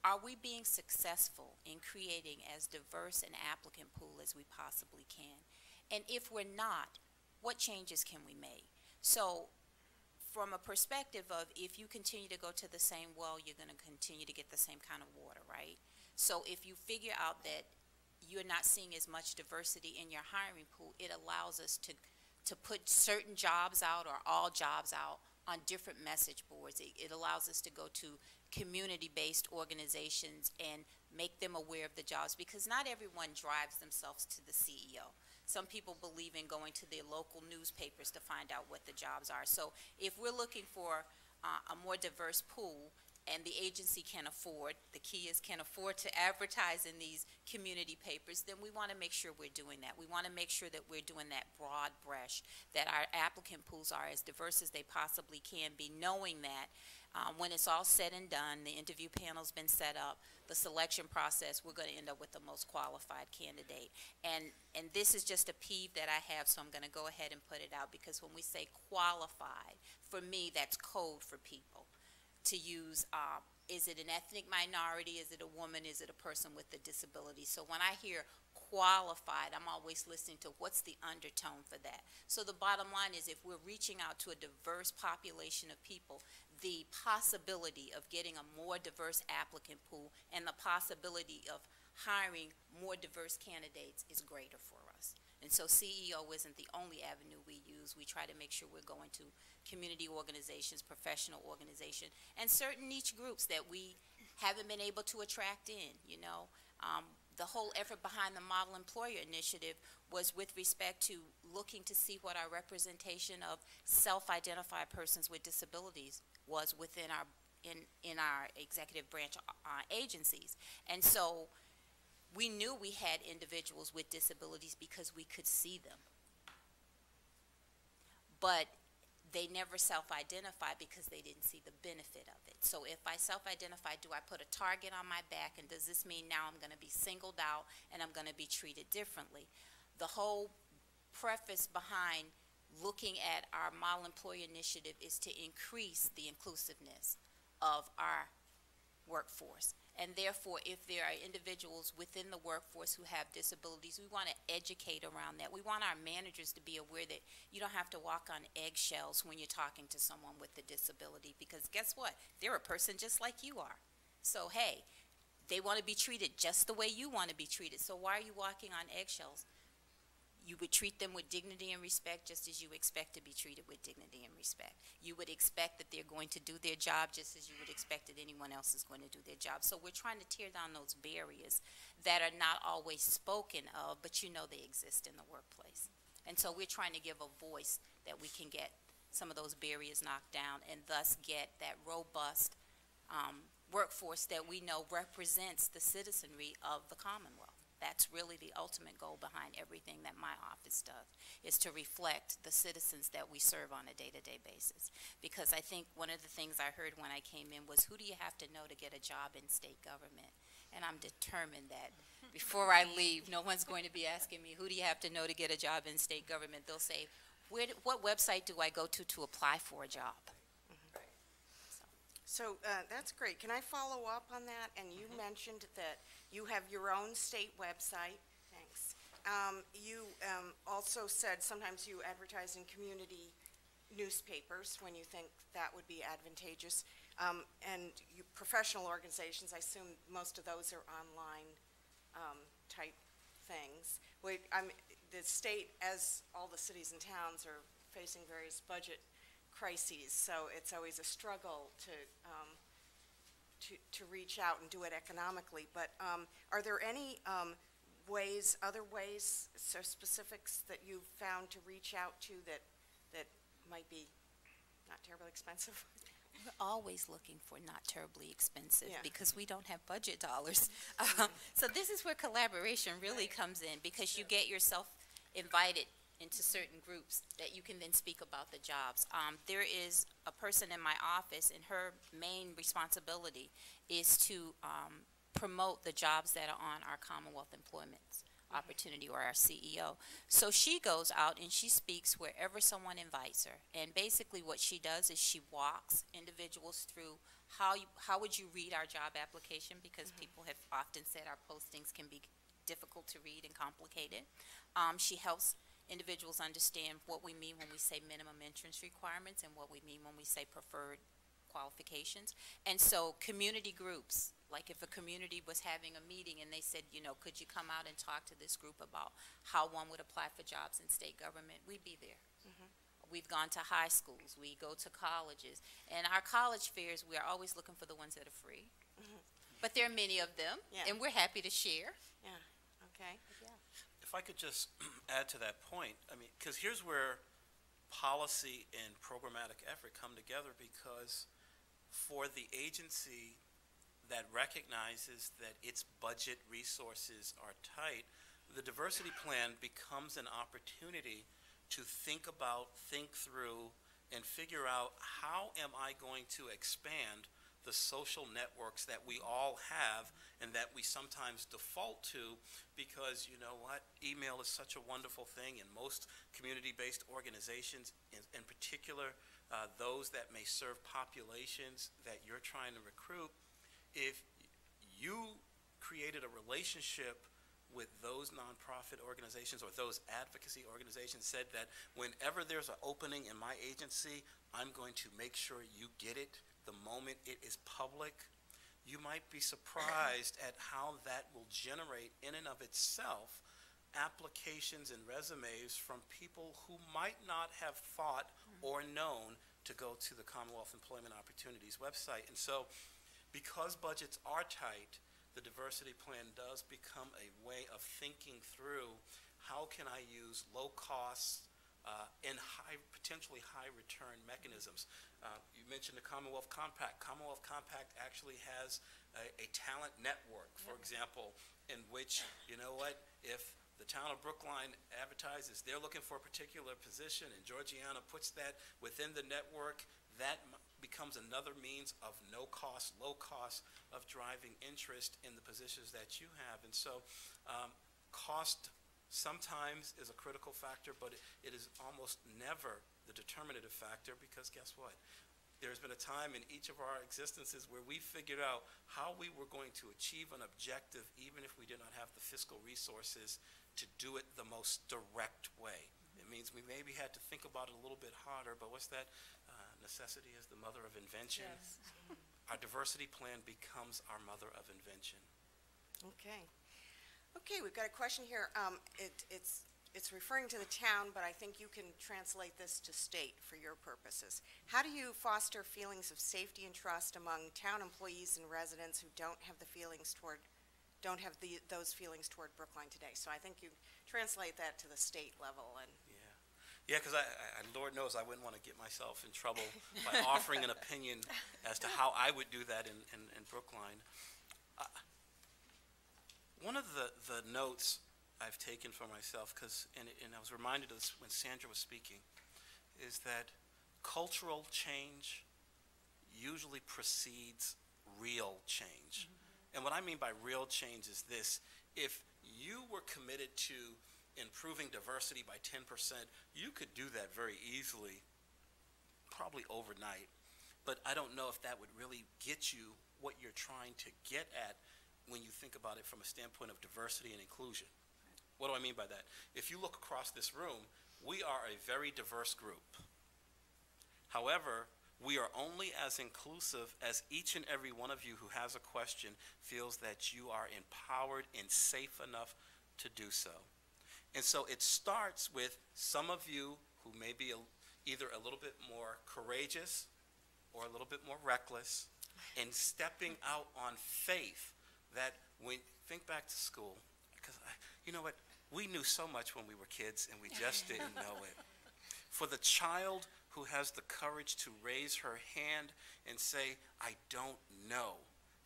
are we being successful in creating as diverse an applicant pool as we possibly can? And if we're not, what changes can we make? So from a perspective of, if you continue to go to the same well, you're going to continue to get the same kind of water, right? So if you figure out that you're not seeing as much diversity in your hiring pool, it allows us to put certain jobs out or all jobs out on different message boards. It allows us to go to community-based organizations and make them aware of the jobs, because not everyone drives themselves to the CEO. Some people believe in going to their local newspapers to find out what the jobs are. So if we're looking for a more diverse pool, and the agency can afford, the key is can afford to advertise in these community papers, then we want to make sure we're doing that. We want to make sure that we're doing that broad brush, that our applicant pools are as diverse as they possibly can be, knowing that when it's all said and done, the interview panel's been set up, the selection process, we're going to end up with the most qualified candidate. And this is just a peeve that I have, so I'm going to go ahead and put it out, because when we say qualified, for me, that's code for people to use. Is it an ethnic minority? Is it a woman? Is it a person with a disability? So when I hear qualified, I'm always listening to what's the undertone for that. So the bottom line is, if we're reaching out to a diverse population of people, the possibility of getting a more diverse applicant pool and the possibility of hiring more diverse candidates is greater for us. And so CEO isn't the only avenue we use. We try to make sure we're going to community organizations, professional organizations, and certain niche groups that we haven't been able to attract in, you know. The whole effort behind the Model Employer Initiative was with respect to looking to see what our representation of self-identified persons with disabilities was within our in our executive branch agencies. And so we knew we had individuals with disabilities because we could see them. But they never self-identified because they didn't see the benefit of it. So if I self-identify, do I put a target on my back, and does this mean now I'm going to be singled out and I'm going to be treated differently? The whole preface behind looking at our Model Employer Initiative is to increase the inclusiveness of our workforce. And therefore, if there are individuals within the workforce who have disabilities, we want to educate around that. We want our managers to be aware that you don't have to walk on eggshells when you're talking to someone with a disability, because guess what? They're a person just like you are. So, hey, they want to be treated just the way you want to be treated. So why are you walking on eggshells? You would treat them with dignity and respect, just as you expect to be treated with dignity and respect. You would expect that they're going to do their job just as you would expect that anyone else is going to do their job. So we're trying to tear down those barriers that are not always spoken of, but you know they exist in the workplace. And so we're trying to give a voice that we can get some of those barriers knocked down, and thus get that robust workforce that we know represents the citizenry of the Commonwealth. That's really the ultimate goal behind everything that my office does, is to reflect the citizens that we serve on a day-to-day basis. Because I think one of the things I heard when I came in was, who do you have to know to get a job in state government? And I'm determined that before I leave, no one's going to be asking me, who do you have to know to get a job in state government? They'll say, what website do I go to apply for a job? So that's great. Can I follow up on that? And you mentioned that you have your own state website. Thanks. You also said sometimes you advertise in community newspapers when you think that would be advantageous. And you, professional organizations, I assume most of those are online type things. The state, as all the cities and towns, are facing various budget crises, so it's always a struggle to reach out and do it economically. But are there any other ways, so specifics that you've found to reach out to that might be not terribly expensive? We're always looking for not terribly expensive Yeah. because we don't have budget dollars. So this is where collaboration really comes in, because you get yourself invited into certain groups that you can then speak about the jobs. There is a person in my office, and her main responsibility is to promote the jobs that are on our Commonwealth Employment Opportunity, or our CEO. So she goes out and she speaks wherever someone invites her. And basically what she does is she walks individuals through how would you read our job application, because people have often said our postings can be difficult to read and complicated. She helps individuals understand what we mean when we say minimum entrance requirements and what we mean when we say preferred qualifications. And so community groups, like if a community was having a meeting and they said, you know, could you come out and talk to this group about how one would apply for jobs in state government, we'd be there. We've gone to high schools, we go to colleges, and our college fairs, we are always looking for the ones that are free. But there are many of them, Yeah. and we're happy to share. Yeah, okay. If I could just add to that point, I mean, because here's where policy and programmatic effort come together, because for the agency that recognizes that its budget resources are tight, the diversity plan becomes an opportunity to think through, and figure out, how am I going to expand the social networks that we all have and that we sometimes default to, because you know what, email is such a wonderful thing, and most community-based organizations, in particular those that may serve populations that you're trying to recruit, if you created a relationship with those nonprofit organizations or those advocacy organizations, said that whenever there's an opening in my agency, I'm going to make sure you get it the moment it is public, you might be surprised at how that will generate in and of itself applications and resumes from people who might not have thought or known to go to the Commonwealth Employment Opportunities website. And so, because budgets are tight, the diversity plan does become a way of thinking through, how can I use low cost and potentially high return mechanisms. You mentioned the Commonwealth Compact. Commonwealth Compact actually has a talent network, for example, in which, you know what, if the town of Brookline advertises they're looking for a particular position and Georgiana puts that within the network, that becomes another means of no cost, low cost, of driving interest in the positions that you have. And so cost sometimes is a critical factor, but it is almost never the determinative factor, because guess what? There's been a time in each of our existences where we figured out how we were going to achieve an objective even if we did not have the fiscal resources to do it the most direct way. It means we maybe had to think about it a little bit harder, but what's that? Necessity is the mother of invention. Yes. Our diversity plan becomes our mother of invention. Okay. Okay, we've got a question here. It's referring to the town, but I think you can translate this to state for your purposes. How do you foster feelings of safety and trust among town employees and residents who don't have those feelings toward Brookline today? So I think you translate that to the state level. And Yeah, because Lord knows I wouldn't want to get myself in trouble by offering an opinion as to how I would do that in Brookline. One of the notes I've taken for myself, and I was reminded of this when Sandra was speaking, is that cultural change usually precedes real change. And what I mean by real change is this: if you were committed to improving diversity by 10%, you could do that very easily, probably overnight. But I don't know if that would really get you what you're trying to get at when you think about it from a standpoint of diversity and inclusion. What do I mean by that? If you look across this room, we are a very diverse group. However, we are only as inclusive as each and every one of you who has a question feels that you are empowered and safe enough to do so. And so it starts with some of you who may be either a little bit more courageous or a little bit more reckless, and stepping out on faith that when, think back to school, because you know what, we knew so much when we were kids and we just didn't know it. For the child who has the courage to raise her hand and say, I don't know,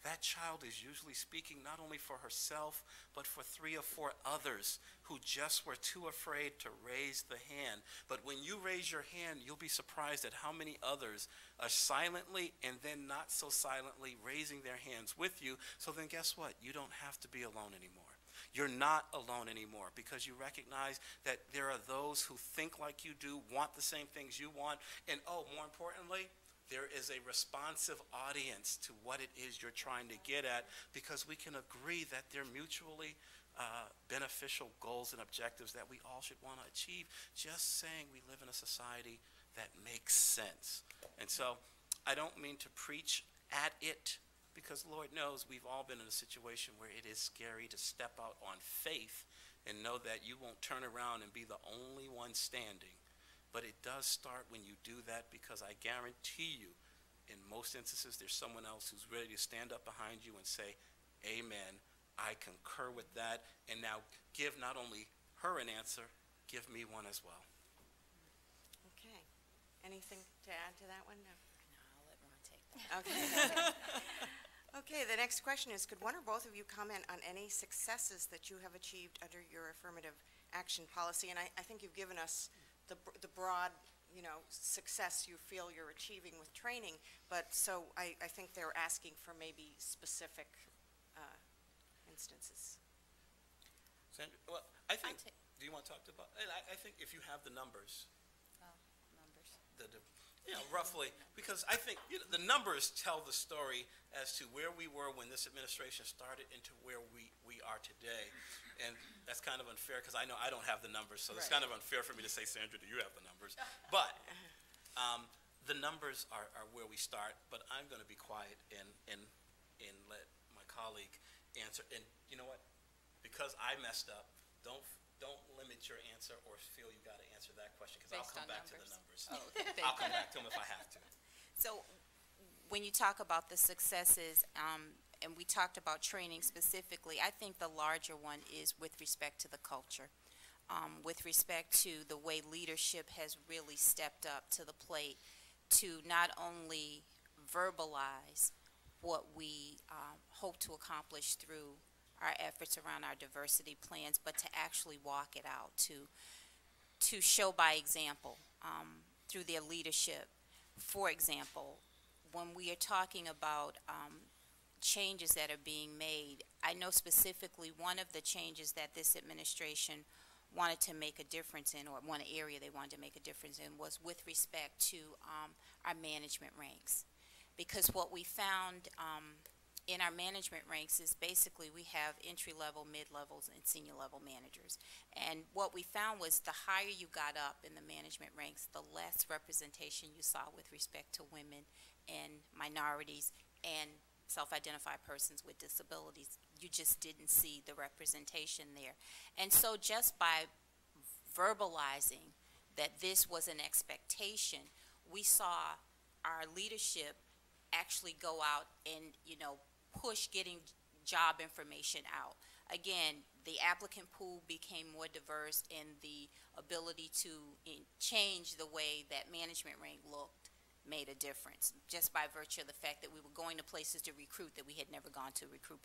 that child is usually speaking not only for herself, but for 3 or 4 others who just were too afraid to raise the hand. But when you raise your hand, you'll be surprised at how many others are silently and then not so silently raising their hands with you. So then guess what? You don't have to be alone anymore. You're not alone anymore because you recognize that there are those who think like you do, want the same things you want, and more importantly, there is a responsive audience to what it is you're trying to get at, because we can agree that they're mutually beneficial goals and objectives that we all should want to achieve, just saying we live in a society that makes sense. And so I don't mean to preach at it, because Lord knows we've all been in a situation where it is scary to step out on faith and know that you won't turn around and be the only one standing. But it does start when you do that, because I guarantee you, in most instances, there's someone else who's ready to stand up behind you and say, amen, I concur with that, and now give not only her an answer, give me one as well. Okay. Anything to add to that one? No. No, I'll let Ron take that. Okay. Okay, the next question is, could one or both of you comment on any successes that you have achieved under your affirmative action policy? And I think you've given us the broad, success you feel you're achieving with training, but so I think they're asking for maybe specific instances. Sandra, well, I think, do you want to talk about, I think if you have the numbers, Numbers. Roughly, because I think the numbers tell the story as to where we were when this administration started and to where we are today. And that's kind of unfair, because I know I don't have the numbers, so it's kind of unfair for me to say, Sandra, do you have the numbers? But the numbers are where we start, but I'm going to be quiet and let my colleague answer. And you know what? Because I messed up, don't limit your answer or feel you got to answer that question, because I'll come back to the numbers. Oh, okay. I'll come back to them if I have to. So when you talk about the successes, and we talked about training specifically, I think the larger one is with respect to the culture, with respect to the way leadership has really stepped up to the plate to not only verbalize what we hope to accomplish through our efforts around our diversity plans, but to actually walk it out, to show by example through their leadership. For example, when we are talking about changes that are being made, I know specifically one of the changes that this administration wanted to make a difference in, or one area they wanted to make a difference in, was with respect to our management ranks. Because what we found in our management ranks is basically we have entry-level, mid-levels, and senior-level managers. And what we found was the higher you got up in the management ranks, the less representation you saw with respect to women and minorities and self-identified persons with disabilities. You just didn't see the representation there. And so just by verbalizing that this was an expectation, we saw our leadership actually go out and, push getting job information out. Again, the applicant pool became more diverse, and the ability to change the way that management rank looked made a difference, just by virtue of the fact that we were going to places to recruit that we had never gone to recruit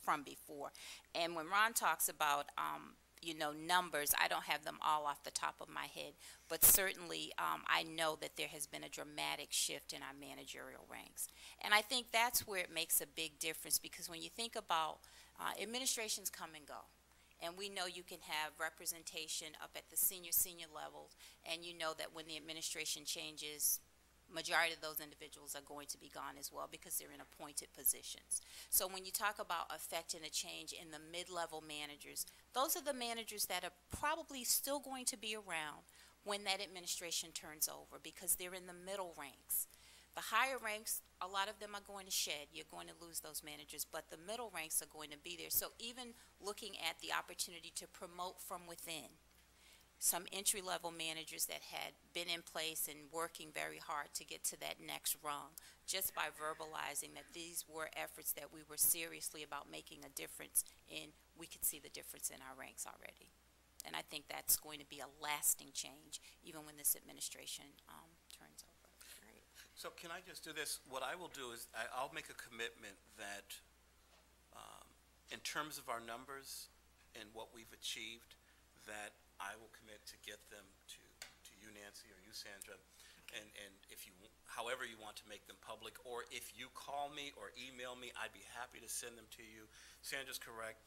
from before. And when Ron talks about numbers, I don't have them all off the top of my head, but certainly I know that there has been a dramatic shift in our managerial ranks. And I think that's where it makes a big difference, because when you think about administrations come and go, and we know you can have representation up at the senior levels, and you know that when the administration changes, majority of those individuals are going to be gone as well, because they're in appointed positions. So when you talk about affecting a change in the mid-level managers, those are the managers that are probably still going to be around when that administration turns over, because they're in the middle ranks. The higher ranks, a lot of them are going to shed. You're going to lose those managers, but the middle ranks are going to be there. So even looking at the opportunity to promote from within, some entry-level managers that had been in place and working very hard to get to that next rung, just by verbalizing that these were efforts that we were seriously about making a difference in, we could see the difference in our ranks already. And I think that's going to be a lasting change, even when this administration turns over. Great. So can I just do this? What I will do is I'll make a commitment that in terms of our numbers and what we've achieved, that I will commit to get them to you, Nancy, or you, Sandra, and if you, however you want to make them public, or if you call me or email me, I'd be happy to send them to you. Sandra's correct.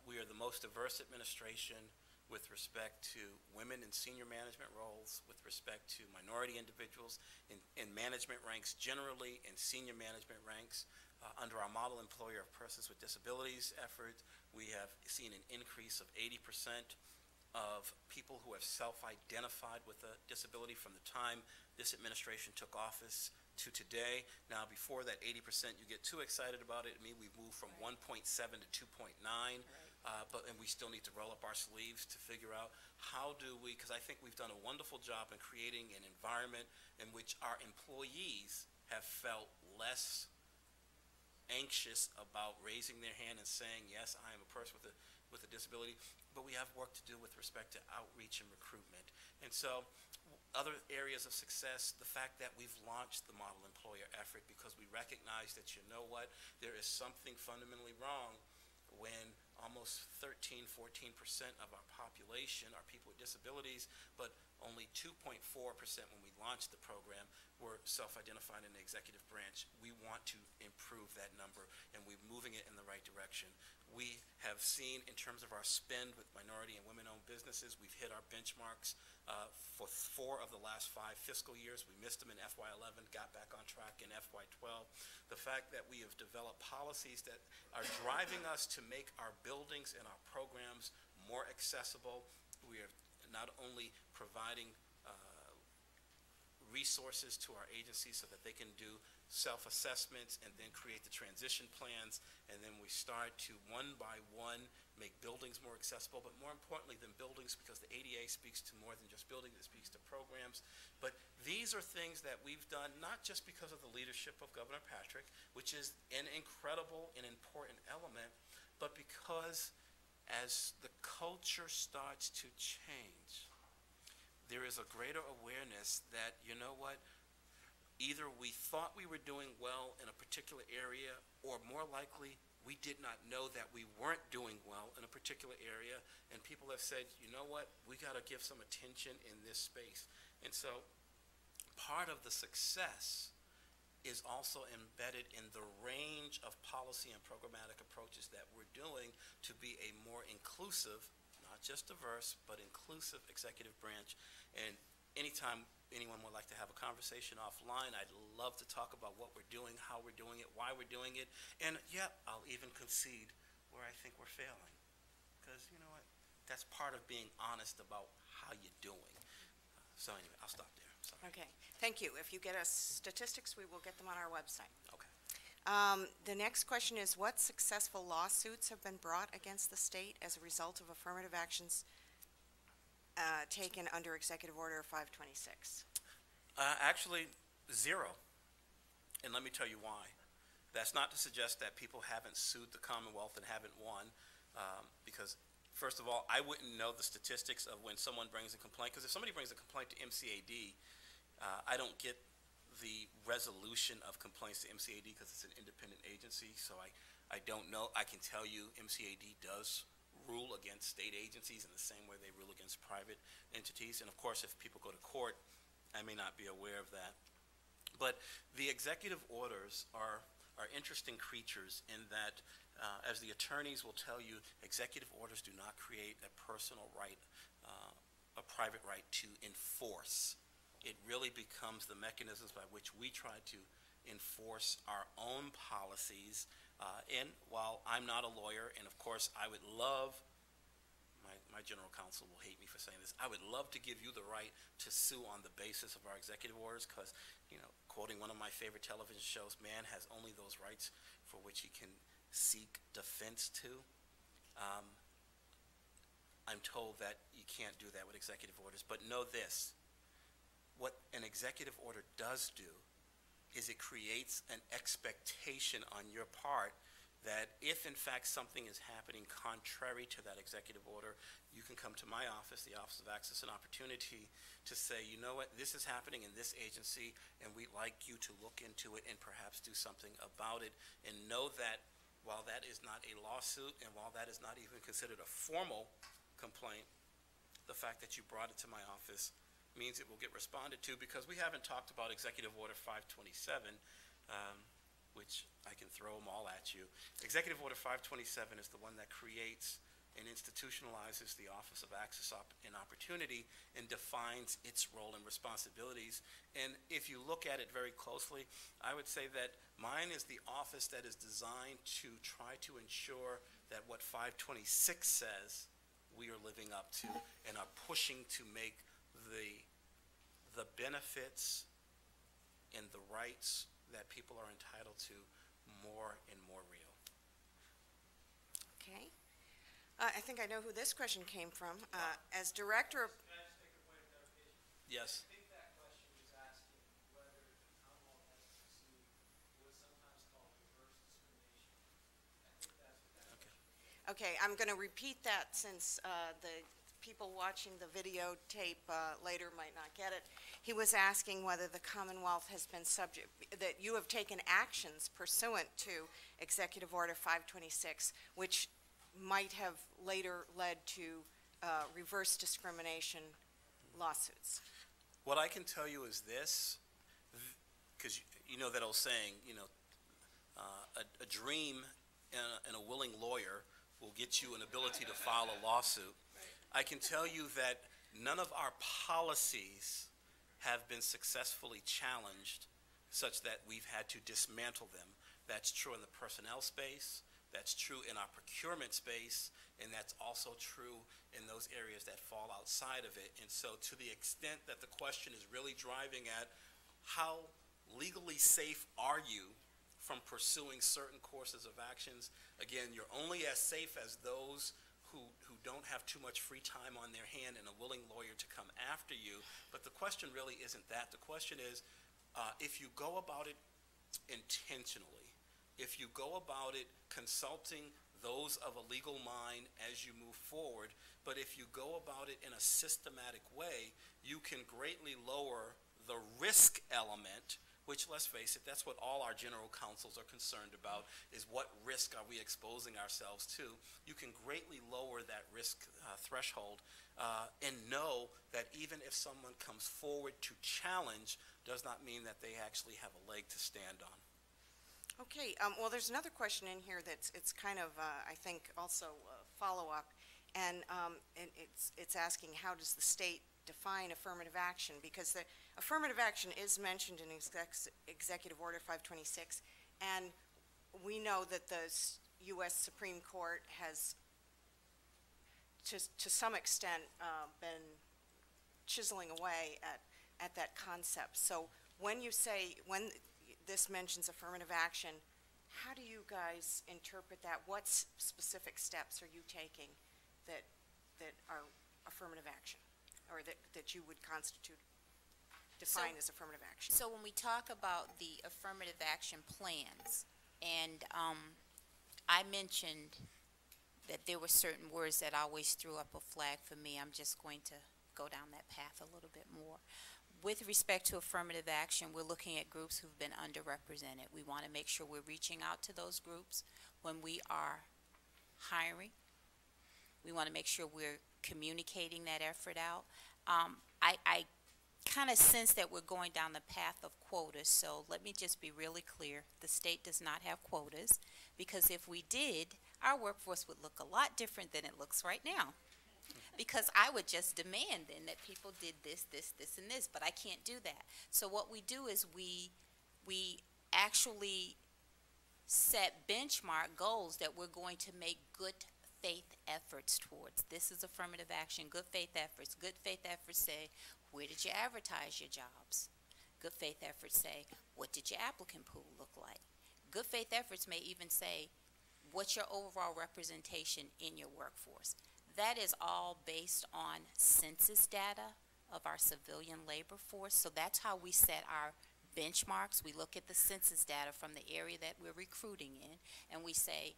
We are the most diverse administration with respect to women in senior management roles, with respect to minority individuals in management ranks generally, and senior management ranks. Under our model employer of persons with disabilities effort, we have seen an increase of 80% of people who have self-identified with a disability from the time this administration took office to today. Now, before that 80%, you get too excited about it. I mean, we've moved from 1.7 to 2.9, and we still need to roll up our sleeves to figure out how do we, because I think we've done a wonderful job in creating an environment in which our employees have felt less anxious about raising their hand and saying, yes, I am a person with a disability, but we have work to do with respect to outreach and recruitment. And so other areas of success, the fact that we've launched the model employer effort because we recognize that, you know what, there is something fundamentally wrong when almost 13, 14% of our population are people with disabilities, but only 2.4% when we launched the program were self-identified in the executive branch. We want to improve that number, and we're moving it in the right direction. We have seen, in terms of our spend with minority and women-owned businesses, we've hit our benchmarks for 4 of the last 5 fiscal years. We missed them in FY11, got back on track in FY12. The fact that we have developed policies that are driving us to make our buildings and our programs more accessible. We are not only providing resources to our agencies so that they can do self-assessments and then create the transition plans, and then we start to one by one make buildings more accessible, but more importantly than buildings, because the ADA speaks to more than just buildings, it speaks to programs. But these are things that we've done not just because of the leadership of Governor Patrick, which is an incredible and important element, but because as the culture starts to change, there is a greater awareness that, you know what, either we thought we were doing well in a particular area, or more likely, we did not know that we weren't doing well in a particular area, and people have said, you know what, we got to give some attention in this space. And so part of the success is also embedded in the range of policy and programmatic approaches that we're doing to be a more inclusive, not just diverse, but inclusive executive branch. And anytime anyone would like to have a conversation offline, I'd love to talk about what we're doing, how we're doing it, why we're doing it, and yeah, I'll even concede where I think we're failing. Because you know what, that's part of being honest about how you're doing. So anyway, I'll stop there. Sorry. Okay, thank you. If you get us statistics, we will get them on our website. Okay. The next question is, what successful lawsuits have been brought against the state as a result of affirmative actions taken under Executive Order 526? Actually, 0. And let me tell you why. That's not to suggest that people haven't sued the Commonwealth and haven't won, because first of all, I wouldn't know the statistics of when someone brings a complaint, because if somebody brings a complaint to MCAD, I don't get the resolution of complaints to MCAD because it's an independent agency, so I don't know. I can tell you MCAD does rule against state agencies in the same way they rule against private entities, and of course if people go to court, I may not be aware of that. But the executive orders are interesting creatures in that, as the attorneys will tell you, executive orders do not create a personal right, a private right to enforce. It really becomes the mechanisms by which we try to enforce our own policies. And while I'm not a lawyer, and of course I would love my general counsel will hate me for saying this, I would love to give you the right to sue on the basis of our executive orders, because, you know, quoting one of my favorite television shows, man has only those rights for which he can seek defense to. I'm told that you can't do that with executive orders, but know this, what an executive order does do is it creates an expectation on your part that if in fact something is happening contrary to that executive order, you can come to my office, the Office of Access and Opportunity, to say, you know what, this is happening in this agency, and we'd like you to look into it and perhaps do something about it. And know that while that is not a lawsuit, and while that is not even considered a formal complaint, the fact that you brought it to my office means it will get responded to, because we haven't talked about Executive Order 527, which I can throw them all at you. Executive Order 527 is the one that creates and institutionalizes the Office of Access and Opportunity and defines its role and responsibilities. And if you look at it very closely, I would say that mine is the office that is designed to try to ensure that what 526 says we are living up to and are pushing to make the benefits and the rights that people are entitled to more and more real. Okay. I think I know who this question came from. As director of... Can I just make a point of clarification? Yes. I think that question was asking whether the Commonwealth has pursued what's sometimes called reverse discrimination. I think that's what that question is. Okay, I'm going to repeat that since the people watching the videotape later might not get it. He was asking whether the Commonwealth has been subject, that you have taken actions pursuant to Executive Order 526, which might have later led to reverse discrimination lawsuits. What I can tell you is this, because you know that old saying, you know, a dream and a willing lawyer will get you an ability to file a lawsuit. I can tell you that none of our policies have been successfully challenged such that we've had to dismantle them. That's true in the personnel space, that's true in our procurement space, and that's also true in those areas that fall outside of it. And so to the extent that the question is really driving at how legally safe are you from pursuing certain courses of actions, again, you're only as safe as those who don't have too much free time on their hand and a willing lawyer to come after you. But the question really isn't that. The question is, if you go about it intentionally, if you go about it consulting those of a legal mind as you move forward, but if you go about it in a systematic way, you can greatly lower the risk element, which, let's face it, that's what all our general counsels are concerned about, is what risk are we exposing ourselves to. You can greatly lower that risk threshold and know that even if someone comes forward to challenge, does not mean that they actually have a leg to stand on. Okay, well, there's another question in here that's kind of, I think, also follow-up, and it's asking, how does the state define affirmative action? Because the affirmative action is mentioned in Executive Order 526, and we know that the U.S. Supreme Court has, to some extent, been chiseling away at that concept. So when you say, when this mentions affirmative action, how do you guys interpret that? What specific steps are you taking that are affirmative action, or that you would define as affirmative action? So when we talk about the affirmative action plans, and I mentioned that there were certain words that always threw up a flag for me. I'm just going to go down that path a little bit more. With respect to affirmative action, we're looking at groups who've been underrepresented. We want to make sure we're reaching out to those groups when we are hiring. We want to make sure we're communicating that effort out. I kind of sense that we're going down the path of quotas, so let me just be really clear. The state does not have quotas, because if we did, our workforce would look a lot different than it looks right now. Because I would just demand then that people did this, this, this, and this, but I can't do that. So what we do is we actually set benchmark goals that we're going to make good, faith efforts towards. This is affirmative action, good faith efforts. Good faith efforts say, where did you advertise your jobs? Good faith efforts say, what did your applicant pool look like? Good faith efforts may even say, what's your overall representation in your workforce? That is all based on census data of our civilian labor force. So that's how we set our benchmarks. We look at the census data from the area that we're recruiting in, and we say,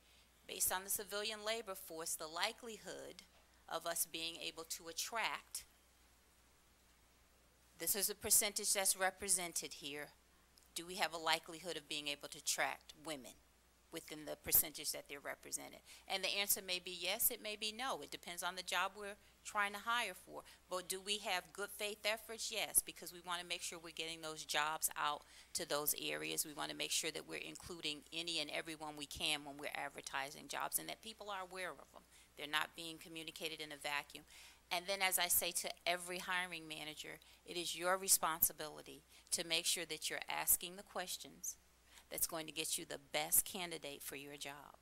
based on the civilian labor force, the likelihood of us being able to attract, this is a percentage that's represented here. Do we have a likelihood of being able to attract women within the percentage that they're represented? And the answer may be yes, it may be no. It depends on the job we're trying to hire for. But do we have good faith efforts? Yes, because we want to make sure we're getting those jobs out to those areas. We want to make sure that we're including any and everyone we can when we're advertising jobs, and that people are aware of them. They're not being communicated in a vacuum. And then, as I say to every hiring manager, it is your responsibility to make sure that you're asking the questions that's going to get you the best candidate for your job,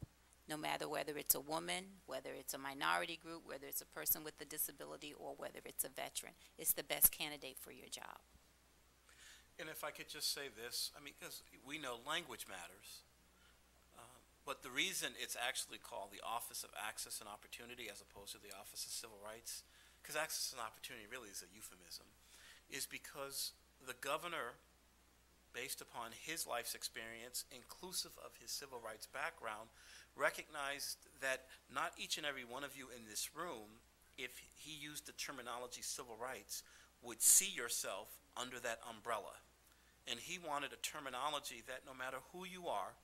no matter whether it's a woman, whether it's a minority group, whether it's a person with a disability, or whether it's a veteran. It's the best candidate for your job. And if I could just say this, I mean, because we know language matters, but the reason it's actually called the Office of Access and Opportunity as opposed to the Office of Civil Rights, because access and opportunity really is a euphemism, is because the governor, based upon his life's experience, inclusive of his civil rights background, recognized that not each and every one of you in this room, if he used the terminology civil rights, would see yourself under that umbrella. And he wanted a terminology that no matter who you are,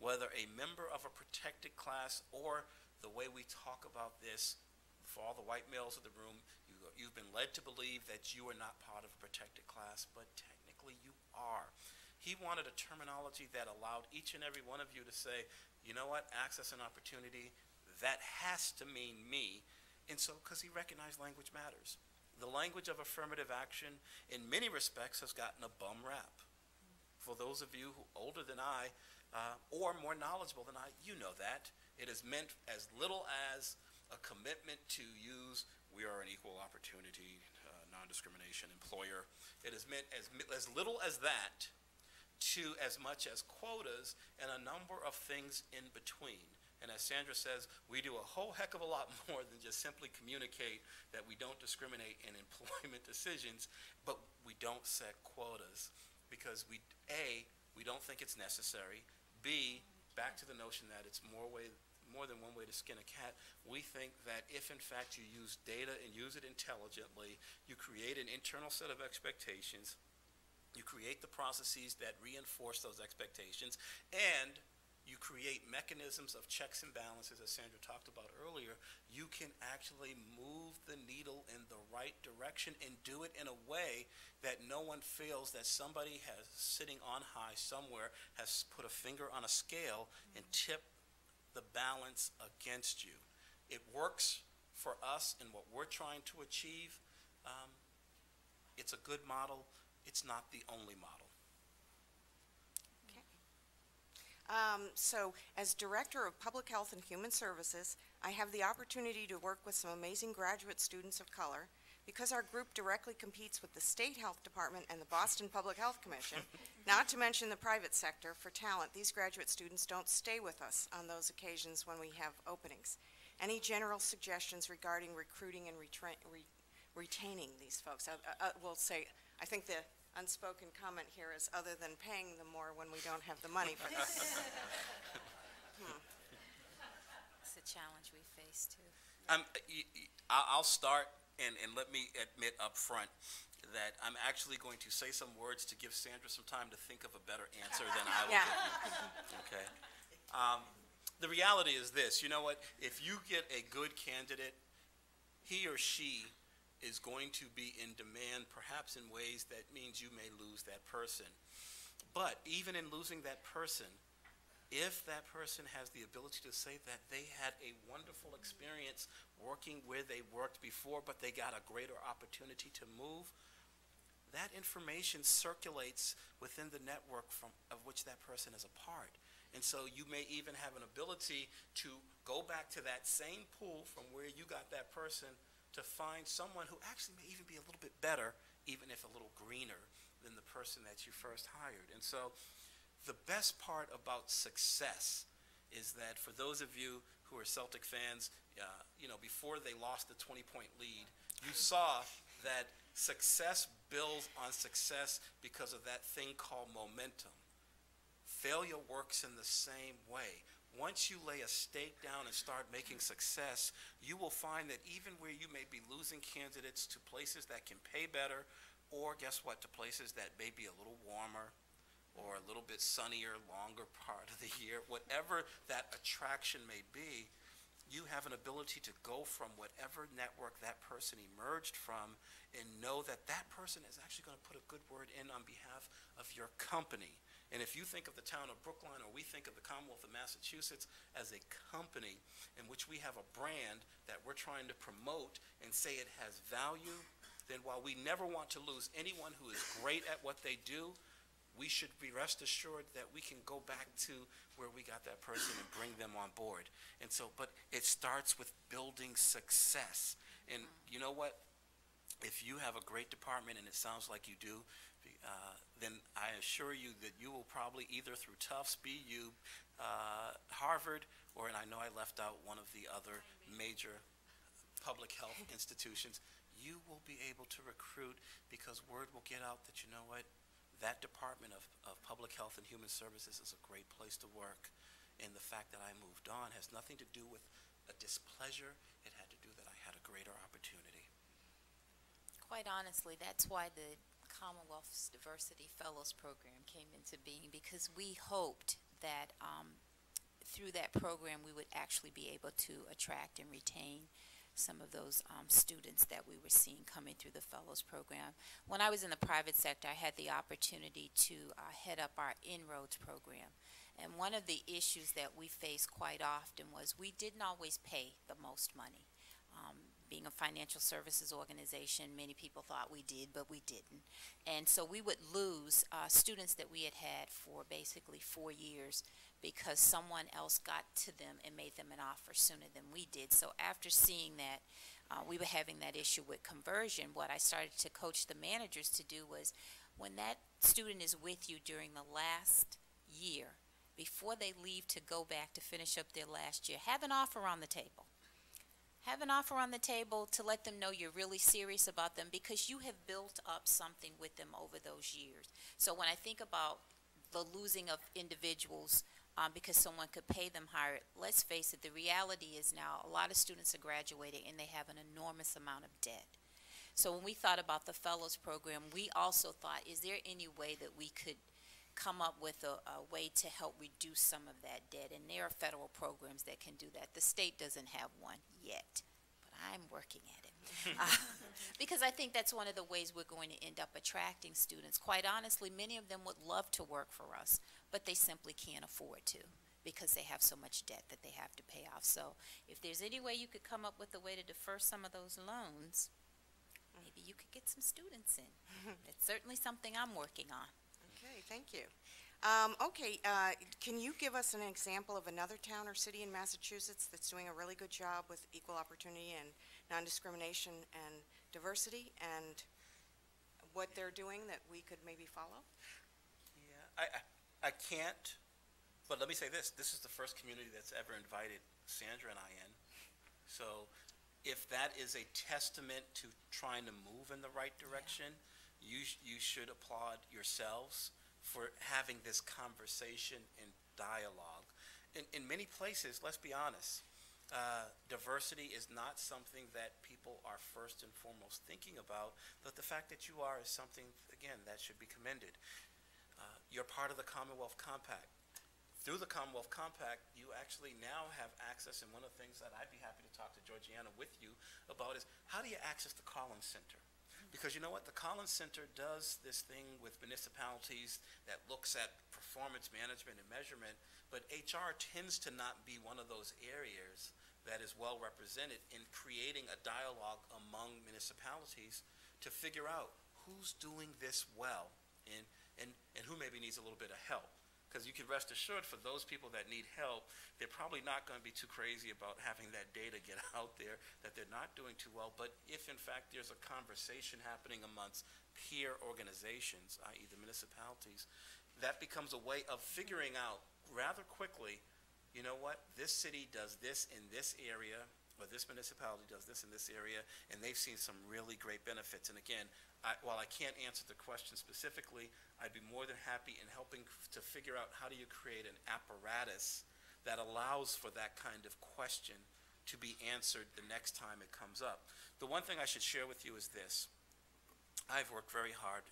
whether a member of a protected class or the way we talk about this, for all the white males in the room, you've been led to believe that you are not part of a protected class, but technically you are. He wanted a terminology that allowed each and every one of you to say, you know what, access and opportunity, that has to mean me. And so, because he recognized language matters. The language of affirmative action, in many respects, has gotten a bum rap. For those of you who are older than I, or more knowledgeable than I, you know that. It is meant as little as a commitment to use, we are an equal opportunity, non-discrimination employer. It is meant as little as that to as much as quotas and a number of things in between. And as Sandra says, we do a whole heck of a lot more than just simply communicate that we don't discriminate in employment decisions, but we don't set quotas because we don't think it's necessary. B, back to the notion that it's more than one way to skin a cat. We think that if in fact you use data and use it intelligently, you create an internal set of expectations, you create the processes that reinforce those expectations, and you create mechanisms of checks and balances, as Sandra talked about earlier. You can actually move the needle in the right direction and do it in a way that no one feels that somebody has, sitting on high somewhere, has put a finger on a scale and tipped the balance against you. It works for us in what we're trying to achieve. It's a good model. It's not the only model. So as Director of Public Health and Human Services, I have the opportunity to work with some amazing graduate students of color. Because our group directly competes with the State Health Department and the Boston Public Health Commission, not to mention the private sector, for talent, these graduate students don't stay with us on those occasions when we have openings. Any general suggestions regarding recruiting and retaining these folks? We'll say, I think the unspoken comment here is other than paying them more when we don't have the money for them. It's a challenge we face too. I'll start and let me admit up front that I'm actually going to say some words to give Sandra some time to think of a better answer than I will give you. Okay. The reality is this, you know what, if you get a good candidate, he or she is going to be in demand perhaps in ways that means you may lose that person. But even in losing that person, if that person has the ability to say that they had a wonderful experience working where they worked before, but they got a greater opportunity to move, that information circulates within the network of which that person is a part. And so you may even have an ability to go back to that same pool from where you got that person to find someone who actually may even be a little bit better, even if a little greener than the person that you first hired. And so the best part about success is that for those of you who are Celtic fans, before they lost the 20-point lead, you saw that success builds on success because of that thing called momentum. Failure works in the same way. Once you lay a stake down and start making success, you will find that even where you may be losing candidates to places that can pay better, or guess what, to places that may be a little warmer or a little bit sunnier, longer part of the year, whatever that attraction may be, you have an ability to go from whatever network that person emerged from and know that that person is actually going to put a good word in on behalf of your company. And if you think of the town of Brookline, or we think of the Commonwealth of Massachusetts as a company in which we have a brand that we're trying to promote and say it has value, then while we never want to lose anyone who is great at what they do, we should be rest assured that we can go back to where we got that person and bring them on board. And so, but it starts with building success. And you know what? If you have a great department, and it sounds like you do, then I assure you that you will probably either through Tufts, BU, Harvard, and I know I left out one of the other major public health institutions, you will be able to recruit because word will get out that, you know what, that Department of Public Health and Human Services is a great place to work. And the fact that I moved on has nothing to do with a displeasure. It had to do that I had a greater opportunity. Quite honestly, that's why the Commonwealth's Diversity Fellows Program came into being, because we hoped that through that program we would actually be able to attract and retain some of those students that we were seeing coming through the Fellows Program. When I was in the private sector, I had the opportunity to head up our Inroads program. And one of the issues that we faced quite often was we didn't always pay the most money. Being a financial services organization, many people thought we did, but we didn't. And so we would lose students that we had had for basically 4 years because someone else got to them and made them an offer sooner than we did. So after seeing that we were having that issue with conversion, what I started to coach the managers to do was, when that student is with you during the last year, before they leave to go back to finish up their last year, have an offer on the table. Have an offer on the table to let them know you're really serious about them, because you have built up something with them over those years. So when I think about the losing of individuals because someone could pay them higher, let's face it, the reality is now a lot of students are graduating and they have an enormous amount of debt. So when we thought about the Fellows Program, we also thought, is there any way that we could come up with a way to help reduce some of that debt? And there are federal programs that can do that. The state doesn't have one yet, but I'm working at it. Because I think that's one of the ways we're going to end up attracting students. Quite honestly, many of them would love to work for us, but they simply can't afford to because they have so much debt that they have to pay off. So if there's any way you could come up with a way to defer some of those loans, maybe you could get some students in. It's certainly something I'm working on. Okay, thank you. Can you give us an example of another town or city in Massachusetts that's doing a really good job with equal opportunity and non-discrimination and diversity, and what they're doing that we could maybe follow? Yeah, I can't, but let me say this. This is the first community that's ever invited Sandra and I in. So if that is a testament to trying to move in the right direction, you should applaud yourselves for having this conversation and dialogue. In many places, let's be honest, diversity is not something that people are first and foremost thinking about, but the fact that you are is something, again, that should be commended. You're part of the Commonwealth Compact. Through the Commonwealth Compact, you actually now have access, and one of the things that I'd be happy to talk to Georgiana with you about is, how do you access the Collins Center? Because you know what, the Collins Center does this thing with municipalities that looks at performance management and measurement, but HR tends to not be one of those areas that is well represented in creating a dialogue among municipalities to figure out who's doing this well and who maybe needs a little bit of help. Because you can rest assured for those people that need help, they're probably not going to be too crazy about having that data get out there that they're not doing too well. But if, in fact, there's a conversation happening amongst peer organizations, i.e. the municipalities, that becomes a way of figuring out rather quickly, you know what, this city does this in this area, or this municipality does this in this area, and they've seen some really great benefits. And again, while I can't answer the question specifically, I'd be more than happy in helping to figure out how do you create an apparatus that allows for that kind of question to be answered the next time it comes up. The one thing I should share with you is this. I've worked very hard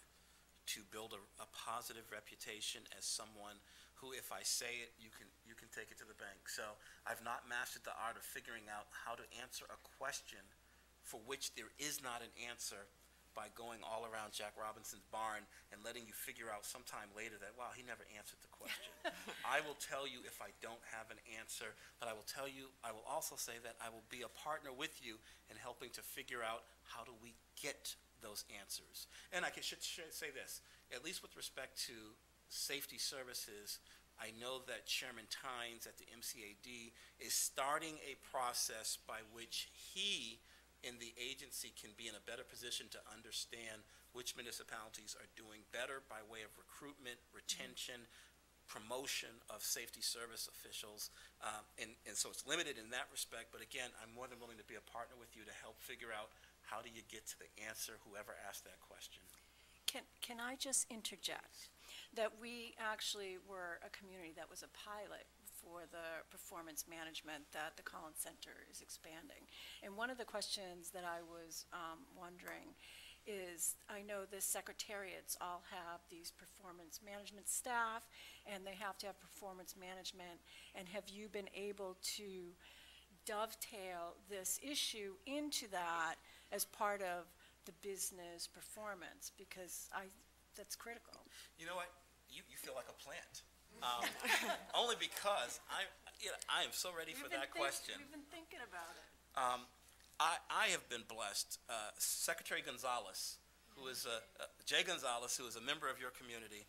to build a positive reputation as someone who, if I say it, you can take it to the bank. So I've not mastered the art of figuring out how to answer a question for which there is not an answer by going all around Jack Robinson's barn and letting you figure out sometime later that, wow, he never answered the question. I will tell you if I don't have an answer, but I will also say that I will be a partner with you in helping to figure out how do we get those answers. And I should say this, at least with respect to safety services, I know that Chairman Tynes at the MCAD is starting a process by which he in the agency can be in a better position to understand which municipalities are doing better by way of recruitment, retention, promotion of safety service officials. And so it's limited in that respect, but again, I'm more than willing to be a partner with you to help figure out how do you get to the answer, whoever asked that question. Can I just interject that we actually were a community that was a pilot for the performance management that the Collins Center is expanding. And one of the questions that I was wondering is, I know the secretariats all have these performance management staff, and they have to have performance management, and have you been able to dovetail this issue into that as part of the business performance? Because that's critical. You know what? You feel like a plant. Only because I am so ready for that question. We've been thinking about it. I have been blessed. Secretary Gonzalez, who is Jay Gonzalez, who is a member of your community,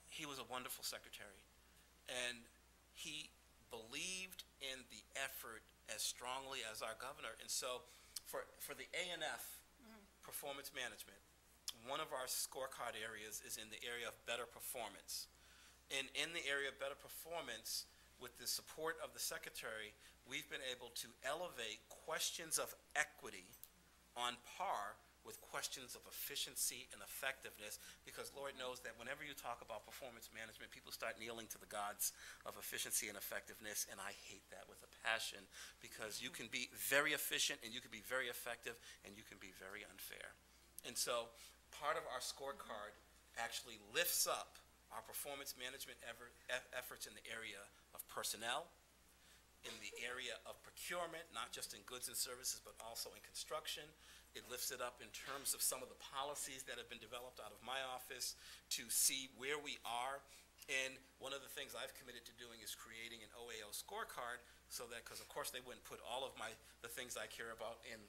he was a wonderful secretary, and he believed in the effort as strongly as our governor. And so, for the A&F performance management, one of our scorecard areas is in the area of better performance. And in the area of better performance, with the support of the secretary, we've been able to elevate questions of equity on par with questions of efficiency and effectiveness, because Lord knows that whenever you talk about performance management, people start kneeling to the gods of efficiency and effectiveness, and I hate that with a passion, because you can be very efficient and you can be very effective and you can be very unfair. And so part of our scorecard actually lifts up our performance management efforts in the area of personnel, in the area of procurement, not just in goods and services, but also in construction. It lifts it up in terms of some of the policies that have been developed out of my office to see where we are. And one of the things I've committed to doing is creating an OAO scorecard, so that, because of course they wouldn't put all of the things I care about in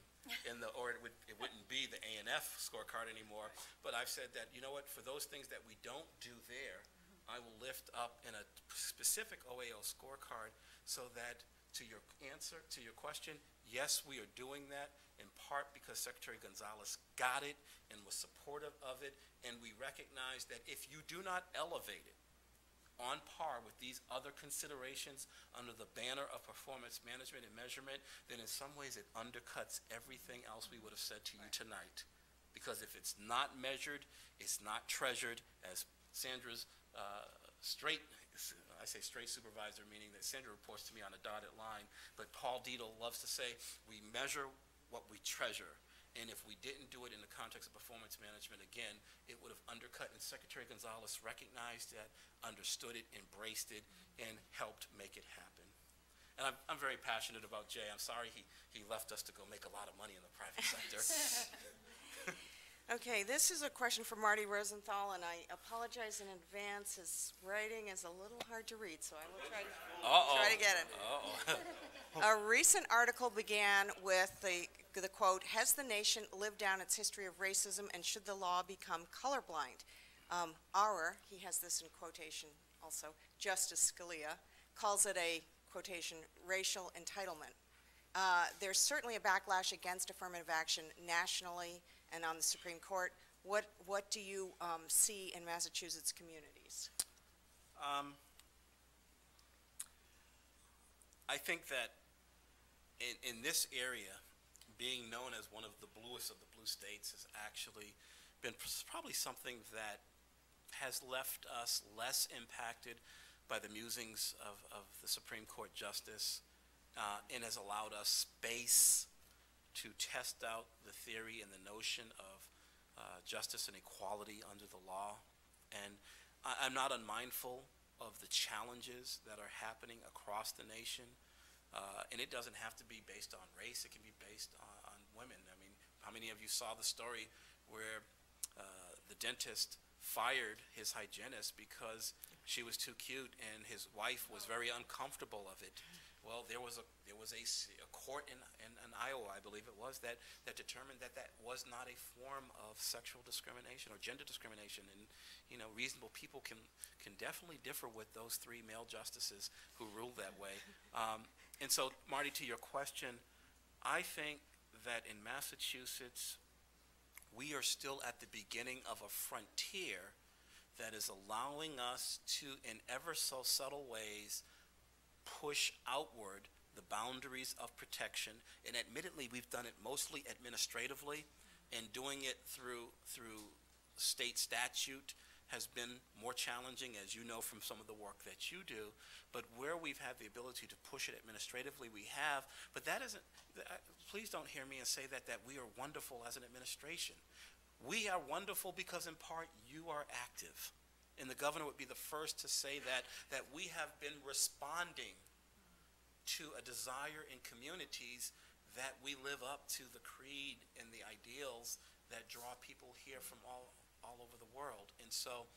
the, or it wouldn't be the A&F scorecard anymore. But I've said that, you know what, for those things that we don't do there, I will lift up in a specific OAO scorecard, so that to your question, yes, we are doing that in part because Secretary Gonzalez got it and was supportive of it, and we recognize that if you do not elevate it on par with these other considerations under the banner of performance management and measurement, then in some ways it undercuts everything else we would have said to you tonight. Because if it's not measured, it's not treasured, as Sandra's straight supervisor, meaning that Sandra reports to me on a dotted line, but Paul Dietel loves to say, we measure what we treasure. And if we didn't do it in the context of performance management, again, it would have undercut, and Secretary Gonzalez recognized that, understood it, embraced it, and helped make it happen. And I'm very passionate about Jay. I'm sorry he left us to go make a lot of money in the private sector. Okay, this is a question for Marty Rosenthal, and I apologize in advance. His writing is a little hard to read, so I will try to get it. A recent article began with the quote, "Has the nation lived down its history of racism, and should the law become colorblind?" He has this in quotation also, Justice Scalia, calls it a, quotation, racial entitlement. There's certainly a backlash against affirmative action nationally and on the Supreme Court. What do you see in Massachusetts communities? I think that in this area, being known as one of the bluest of the blue states has actually been probably something that has left us less impacted by the musings of the Supreme Court Justice and has allowed us space to test out the theory and the notion of justice and equality under the law. And I'm not unmindful of the challenges that are happening across the nation. And it doesn't have to be based on race, it can be based on women. I mean, how many of you saw the story where the dentist fired his hygienist because she was too cute and his wife was very uncomfortable of it? Well, there was a court in Iowa, I believe it was, that determined that was not a form of sexual discrimination or gender discrimination. And you know, reasonable people can definitely differ with those three male justices who ruled that way. And so, Marty, to your question, I think that in Massachusetts, we are still at the beginning of a frontier that is allowing us to, in ever so subtle ways, push outward the boundaries of protection. And admittedly, we've done it mostly administratively, and doing it through state statute has been more challenging, as you know from some of the work that you do. But where we've had the ability to push it administratively, we have. But that isn't, please don't hear me and say that we are wonderful as an administration. We are wonderful because in part you are active. And the governor would be the first to say that we have been responding to a desire in communities that we live up to the creed and the ideals that draw people here from all over the world. And so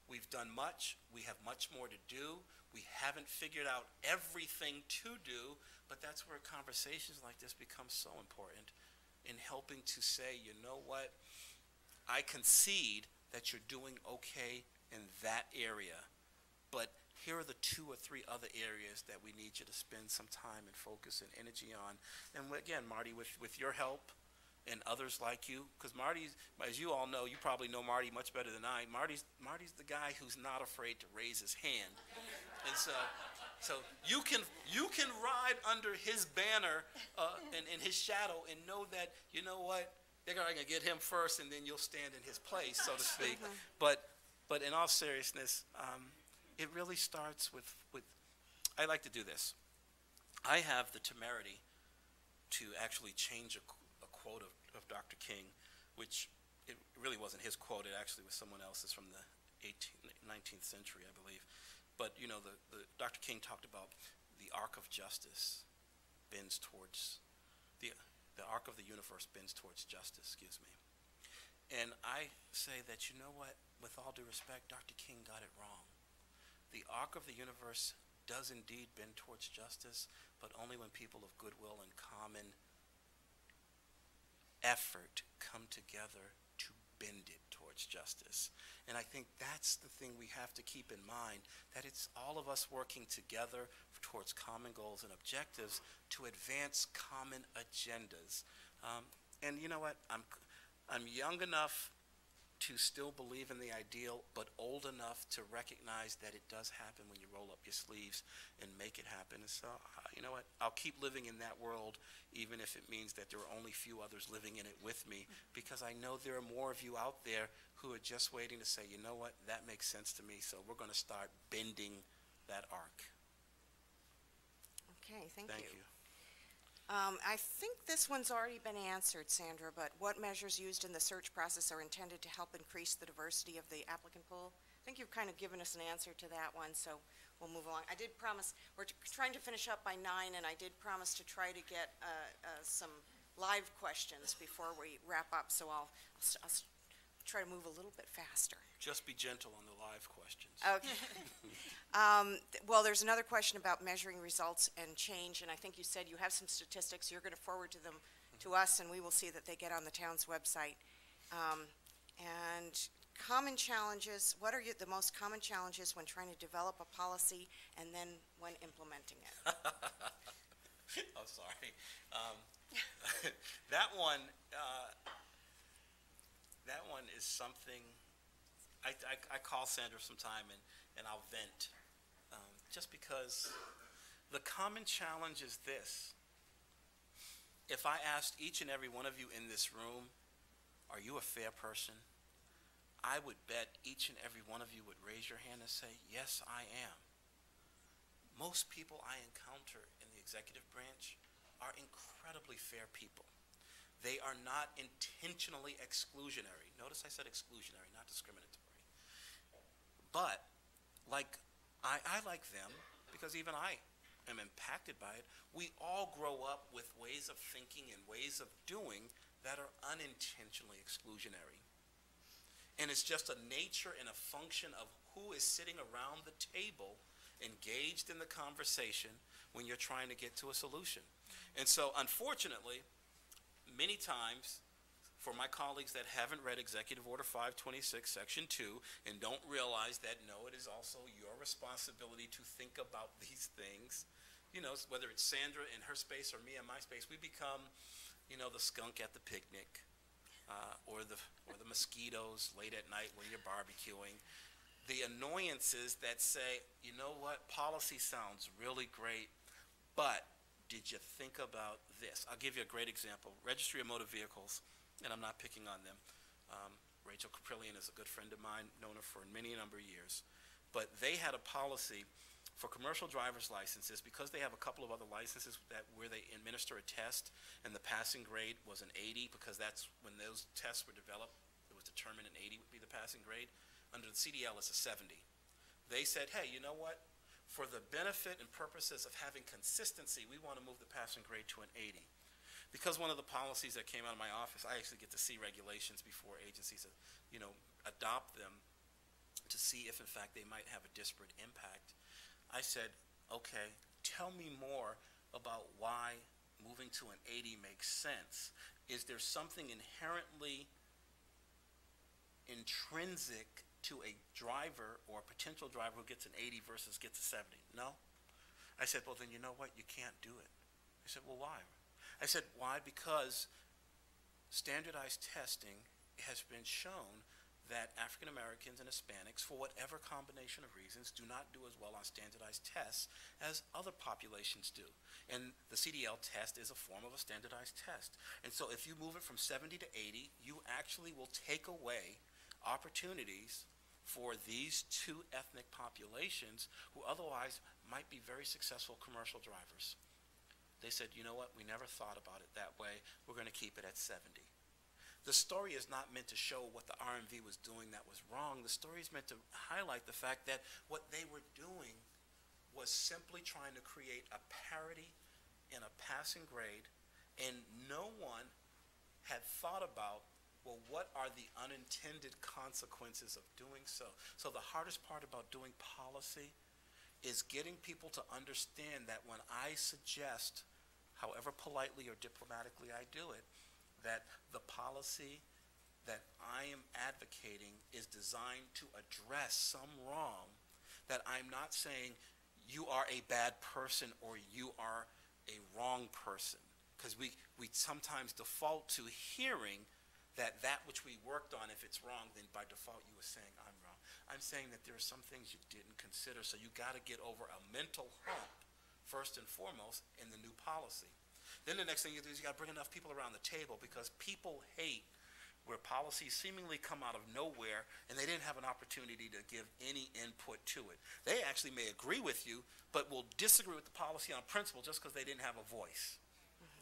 we've done much. We have much more to do. We haven't figured out everything to do, but that's where conversations like this become so important in helping to say, you know what, I concede that you're doing okay in that area, but here are the 2 or 3 other areas that we need you to spend some time and focus and energy on. And again, Marty, with your help and others like you, because Marty's, as you all know, you probably know Marty much better than I, Marty's the guy who's not afraid to raise his hand. And so you can ride under his banner and in his shadow and know that, you know what, they're going to get him first and then you'll stand in his place, so to speak. But in all seriousness, it really starts with I like to do this. I have the temerity to actually change a quote of Dr. King, which it really wasn't his quote, it actually was someone else's from the 19th century, I believe. But you know, the Dr. King talked about the arc of justice bends towards, the arc of the universe bends towards justice, excuse me. And I say that, you know what, with all due respect, Dr. King got it wrong. The arc of the universe does indeed bend towards justice, but only when people of goodwill and common effort come together to bend it towards justice. And I think that's the thing we have to keep in mind, that it's all of us working together towards common goals and objectives to advance common agendas. And you know what, I'm young enough to still believe in the ideal, but old enough to recognize that it does happen when you roll up your sleeves and make it happen. And so, you know what, I'll keep living in that world, even if it means that there are only few others living in it with me, because I know there are more of you out there who are just waiting to say, you know what, that makes sense to me, so we're going to start bending that arc. Okay, thank Thank you. you. I think this one's already been answered, Sandra, but what measures used in the search process are intended to help increase the diversity of the applicant pool? I think you've kind of given us an answer to that one, so we'll move along. I did promise, we're trying to finish up by 9, and I did promise to try to get some live questions before we wrap up, so I'll try to move a little bit faster. Just be gentle on the live questions. Okay. Well, there's another question about measuring results and change, and I think you said you have some statistics. You're going to forward to them to us, and we will see that they get on the town's website. And common challenges, what are the most common challenges when trying to develop a policy and then when implementing it? I'm sorry. That one is something, I call Sandra sometime and I'll vent, just because the common challenge is this. If I asked each and every one of you in this room, are you a fair person? I would bet each and every one of you would raise your hand and say, yes, I am. Most people I encounter in the executive branch are incredibly fair people. They are not intentionally exclusionary. Notice I said exclusionary, not discriminatory. But like I like them because even I am impacted by it. We all grow up with ways of thinking and ways of doing that are unintentionally exclusionary. And it's just a nature and a function of who is sitting around the table engaged in the conversation when you're trying to get to a solution. And so unfortunately, many times, for my colleagues that haven't read Executive Order 526, Section 2, and don't realize that, no, it is also your responsibility to think about these things. You know, whether it's Sandra in her space or me in my space, we become, you know, the skunk at the picnic, or the mosquitoes late at night when you're barbecuing. The annoyances that say, you know what, policy sounds really great, but did you think about this? I'll give you a great example. Registry of Motor Vehicles, and I'm not picking on them. Rachel Caprillion is a good friend of mine, known her for many a number of years. But they had a policy for commercial driver's licenses, because they have a couple of other licenses where they administer a test, and the passing grade was an 80, because that's when those tests were developed. It was determined an 80 would be the passing grade. Under the CDL, it's a 70. They said, hey, you know what? For the benefit and purposes of having consistency, we want to move the passing grade to an 80. Because one of the policies that came out of my office, I actually get to see regulations before agencies, you know, adopt them to see if, in fact, they might have a disparate impact. I said, okay, tell me more about why moving to an 80 makes sense. Is there something inherently intrinsic to a driver or a potential driver who gets an 80 versus gets a 70? No. I said, well, then you know what? You can't do it. He said, well, why? I said, why? Because standardized testing has been shown that African Americans and Hispanics, for whatever combination of reasons, do not do as well on standardized tests as other populations do. And the CDL test is a form of a standardized test. And so if you move it from 70 to 80, you actually will take away opportunities for these two ethnic populations who otherwise might be very successful commercial drivers. They said, you know what, we never thought about it that way. We're going to keep it at 70. The story is not meant to show what the RMV was doing that was wrong. The story is meant to highlight the fact that what they were doing was simply trying to create a parity in a passing grade, and no one had thought about, well, what are the unintended consequences of doing so? So the hardest part about doing policy is getting people to understand that when I suggest, however politely or diplomatically I do it, that the policy that I am advocating is designed to address some wrong, that I'm not saying you are a bad person or you are a wrong person. Because we sometimes default to hearing that which we worked on, if it's wrong, then by default you were saying I'm wrong. I'm saying that there are some things you didn't consider, so you got to get over a mental hump first and foremost in the new policy. Then the next thing you do is you got to bring enough people around the table, because people hate where policies seemingly come out of nowhere and they didn't have an opportunity to give any input to it. They actually may agree with you, but will disagree with the policy on principle just because they didn't have a voice.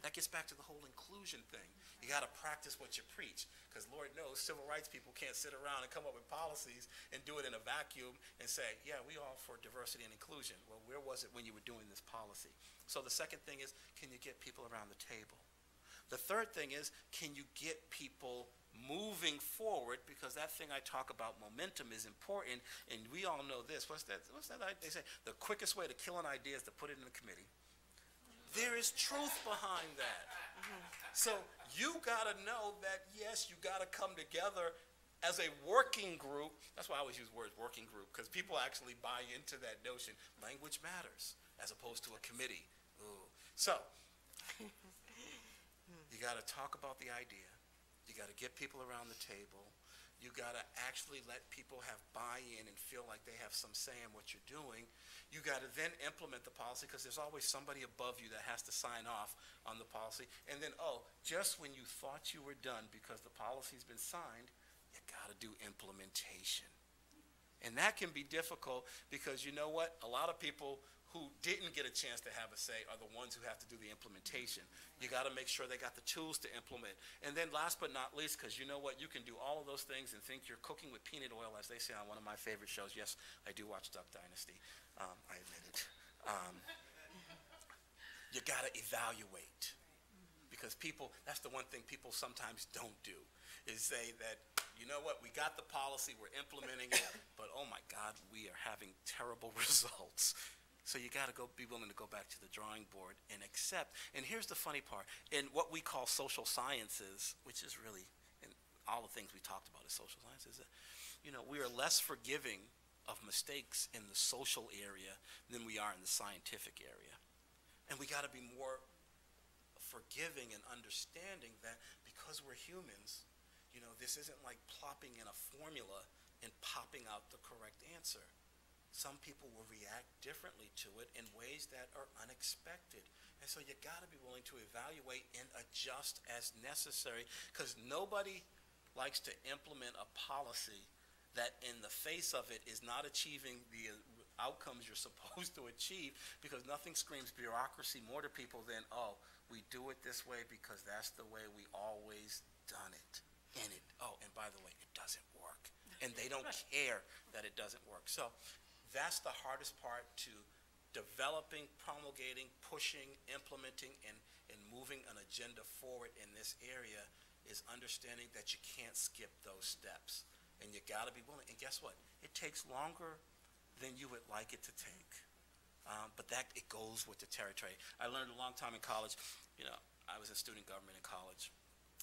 That gets back to the whole inclusion thing. You got to practice what you preach, because Lord knows civil rights people can't sit around and come up with policies and do it in a vacuum and say, yeah, we all for diversity and inclusion. Well, where was it when you were doing this policy? So the second thing is, can you get people around the table? The third thing is, can you get people moving forward? Because that thing I talk about, momentum, is important, and we all know this. What's that? They say the quickest way to kill an idea is to put it in a committee. There is truth behind that. So you got to know that, yes, you got to come together as a working group, that's why I always use the word working group, because people actually buy into that notion. Language matters, as opposed to a committee. Ooh. So, you got to talk about the idea. You got to get people around the table. You got to actually let people have buy-in and feel like they have some say in what you're doing. You got to then implement the policy, because there's always somebody above you that has to sign off on the policy. And then, just when you thought you were done because the policy's been signed, you got to do implementation. And that can be difficult, because you know what? A lot of people who didn't get a chance to have a say are the ones who have to do the implementation. You got to make sure they got the tools to implement. And then last but not least, because you know what? You can do all of those things and think you're cooking with peanut oil, as they say on one of my favorite shows. Yes, I do watch Duck Dynasty. I admit it. You got to evaluate. Because people, that's the one thing people sometimes don't do, is say that, you know what, we got the policy, we're implementing it, but oh my God, we are having terrible results. So you got to be willing to go back to the drawing board and accept. And here's the funny part. In what we call social sciences, which is really, in all the things we talked about is social sciences, we are less forgiving of mistakes in the social area than we are in the scientific area. And we got to be more forgiving and understanding that because we're humans, this isn't like plopping in a formula and popping out the correct answer. Some people will react differently to it in ways that are unexpected. And so you got to be willing to evaluate and adjust as necessary, because nobody likes to implement a policy that in the face of it is not achieving the outcomes you're supposed to achieve, because nothing screams bureaucracy more to people than, we do it this way because that's the way we always done it. And and by the way, it doesn't work. And they don't care that it doesn't work. So that's the hardest part to developing, promulgating, pushing, implementing, and moving an agenda forward in this area, is understanding that you can't skip those steps. And you got to be willing. And guess what? It takes longer than you would like it to take. But it goes with the territory. I learned a long time in college. I was in student government in college,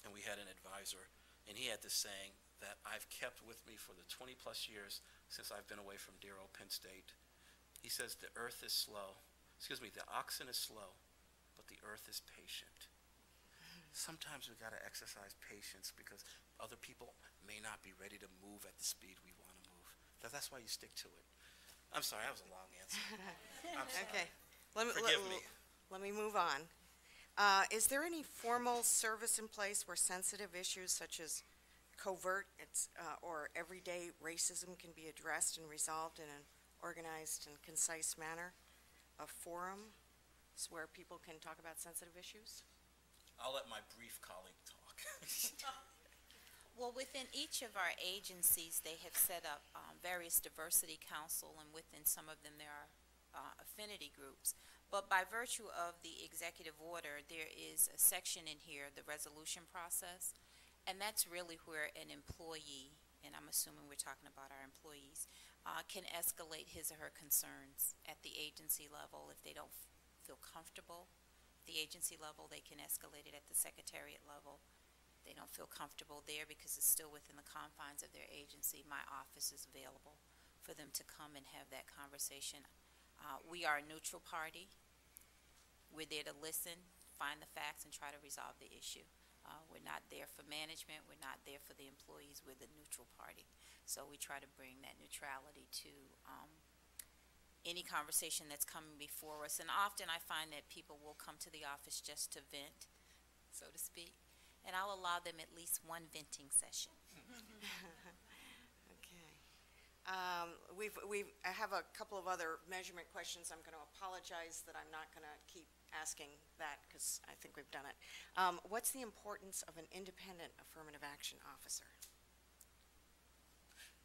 and we had an advisor, and he had this saying that I've kept with me for the 20 plus years since I've been away from dear old Penn State. He says, the oxen is slow, but the earth is patient. Sometimes we got to exercise patience, because other people may not be ready to move at the speed we want to move. That's why you stick to it. I'm sorry, that was a long answer. I'm sorry. Okay. Forgive me. Let me move on. Is there any formal service in place where sensitive issues such as covert or everyday racism can be addressed and resolved in an organized and concise manner? A forum where people can talk about sensitive issues? I'll let my brief colleague talk. Well, within each of our agencies, they have set up various diversity council, and within some of them there are affinity groups. But by virtue of the executive order, there is a section in here, the resolution process, and that's really where an employee, and I'm assuming we're talking about our employees, can escalate his or her concerns at the agency level. If they don't feel comfortable at the agency level, they can escalate it at the secretariat level. They don't feel comfortable there because it's still within the confines of their agency. My office is available for them to come and have that conversation. We are a neutral party. We're there to listen, find the facts, and try to resolve the issue. We're not there for management. We're not there for the employees. We're the neutral party. So we try to bring that neutrality to any conversation that's coming before us. And often I find that people will come to the office just to vent, so to speak. And I'll allow them at least one venting session. Okay. I have a couple of other measurement questions. I'm going to apologize that I'm not going to keep asking that, because I think we've done it. What's the importance of an independent affirmative action officer?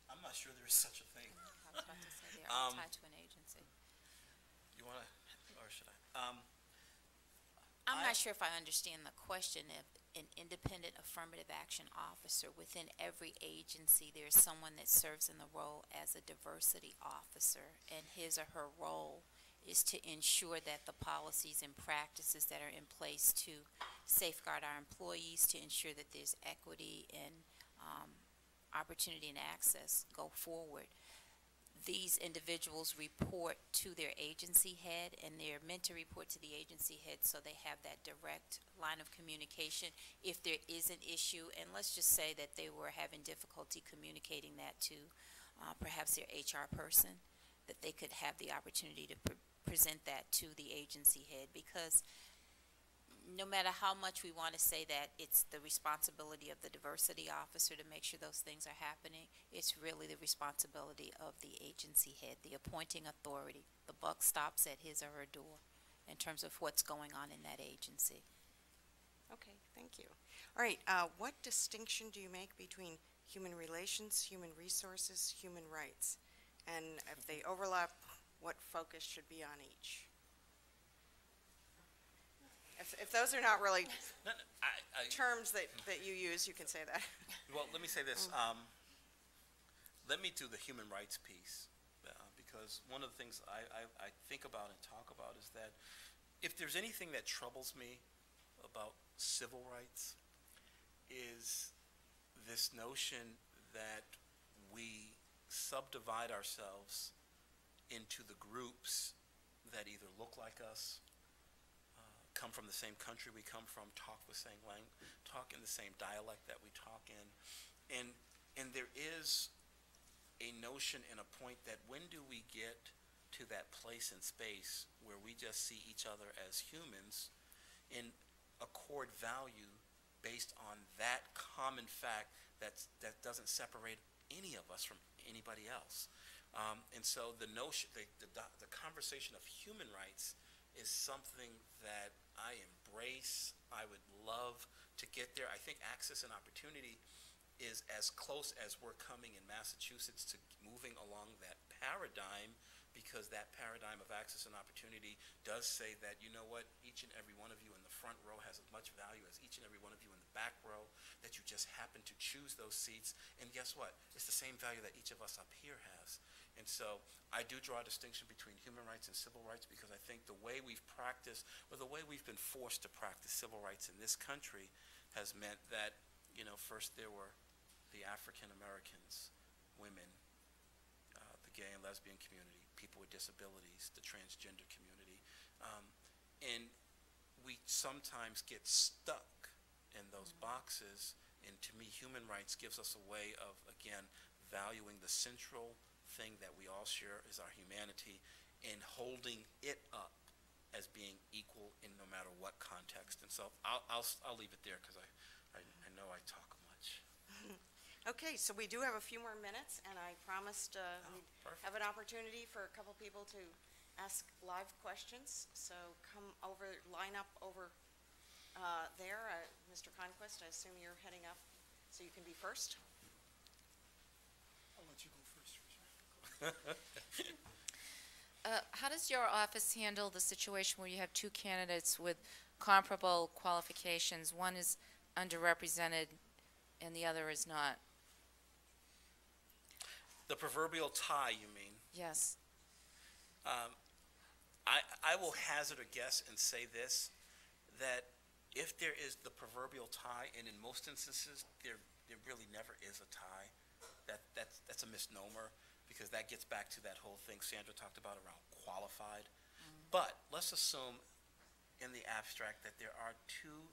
I'm not sure there is such a thing. I was about to say they're all tied to an agency. You want to, or should I? I'm not sure if I understand the question. If an independent affirmative action officer, within every agency there's someone that serves in the role as a diversity officer, and his or her role is to ensure that the policies and practices that are in place to safeguard our employees, to ensure that there's equity and opportunity and access go forward, these individuals report to their agency head, and they're meant to report to the agency head so they have that direct line of communication if there is an issue. And let's just say that they were having difficulty communicating that to perhaps their HR person, that they could have the opportunity to present that to the agency head, because no matter how much we want to say that it's the responsibility of the diversity officer to make sure those things are happening, it's really the responsibility of the agency head, the appointing authority. The buck stops at his or her door in terms of what's going on in that agency. Okay, thank you. All right, what distinction do you make between human relations, human resources, human rights? And if they overlap, what focus should be on each? If those are not really No, no, terms that you use, you can say that. well, let me say this. Let me do the human rights piece, because one of the things I think about and talk about is that if there's anything that troubles me about civil rights is this notion that we subdivide ourselves into the groups that either look like us, come from the same country we come from, talk the same language, talk in the same dialect that we talk in, and there is a notion and a point that when do we get to that place in space where we just see each other as humans and accord value based on that common fact that doesn't separate any of us from anybody else. And so the notion, the conversation of human rights is something that I embrace. I would love to get there. I think access and opportunity is as close as we're coming in Massachusetts to moving along that paradigm, because that paradigm of access and opportunity does say that, you know what, each and every one of you in the front row has as much value as each and every one of you in the back row, that you just happen to choose those seats, and guess what? It's the same value that each of us up here has. And so I do draw a distinction between human rights and civil rights, because I think the way we've practiced, or the way we've been forced to practice civil rights in this country has meant that, you know, first there were the African Americans, women, the gay and lesbian community, people with disabilities, the transgender community, and we sometimes get stuck in those boxes, and to me human rights gives us a way of, again, valuing the central thing that we all share is our humanity, and holding it up as being equal in no matter what context. And so I'll leave it there, because I know I talk much. Okay, so we do have a few more minutes, and I promised we'd perfect. have an opportunity for a couple people to ask live questions. So come over, line up over there. Mr. Conquest, I assume you're heading up, so you can be first. I'll let you go first. How does your office handle the situation where you have two candidates with comparable qualifications? One is underrepresented and the other is not? The proverbial tie, you mean? Yes. I will hazard a guess and say this, that if there is the proverbial tie, and in most instances there really never is a tie, that's a misnomer, because that gets back to that whole thing Sandra talked about around qualified. But let's assume in the abstract that there are two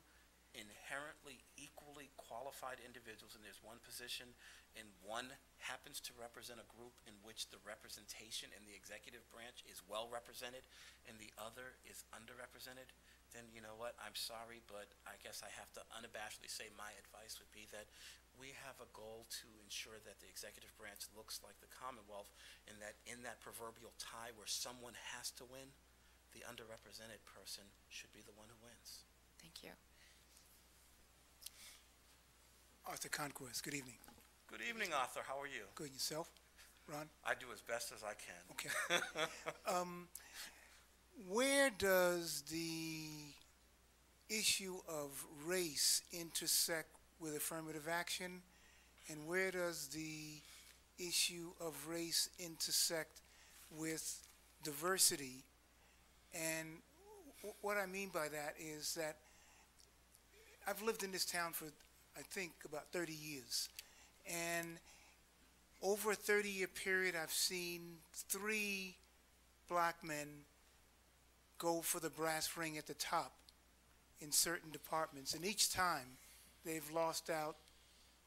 inherently equally qualified individuals, and there's one position, and one happens to represent a group in which the representation in the executive branch is well represented and the other is underrepresented, then you know what, I'm sorry, but I guess I have to unabashedly say my advice would be that we have a goal to ensure that the executive branch looks like the Commonwealth, and that in that proverbial tie where someone has to win, the underrepresented person should be the one who wins. Thank you. Arthur Conquest, good evening. Good evening, Arthur. How are you? Good, yourself? Ron? I do as best as I can. Okay. Where does the issue of race intersect with affirmative action, and where does the issue of race intersect with diversity? And what I mean by that is that I've lived in this town for, I think, about 30 years, And over a 30-year period, I've seen 3 black men go for the brass ring at the top in certain departments. And each time, they've lost out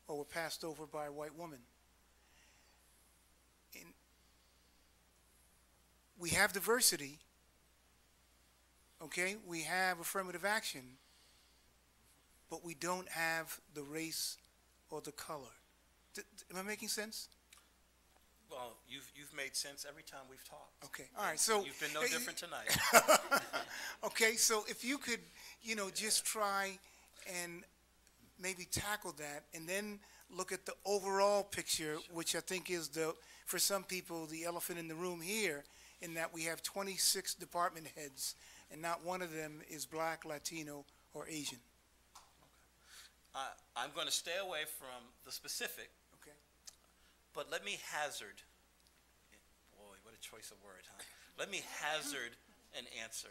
or were passed over by a white woman. And we have diversity, okay? We have affirmative action, but we don't have the race or the color. Am I making sense? Well, you've made sense every time we've talked. Okay, all right, so. You've been no different tonight. Okay, so if you could, just try and maybe tackle that, and then look at the overall picture, which I think is for some people, the elephant in the room here, in that we have 26 department heads, and not one of them is black, Latino, or Asian. I'm going to stay away from the specific. Okay. But let me hazard, boy, what a choice of word, huh? Let me hazard an answer.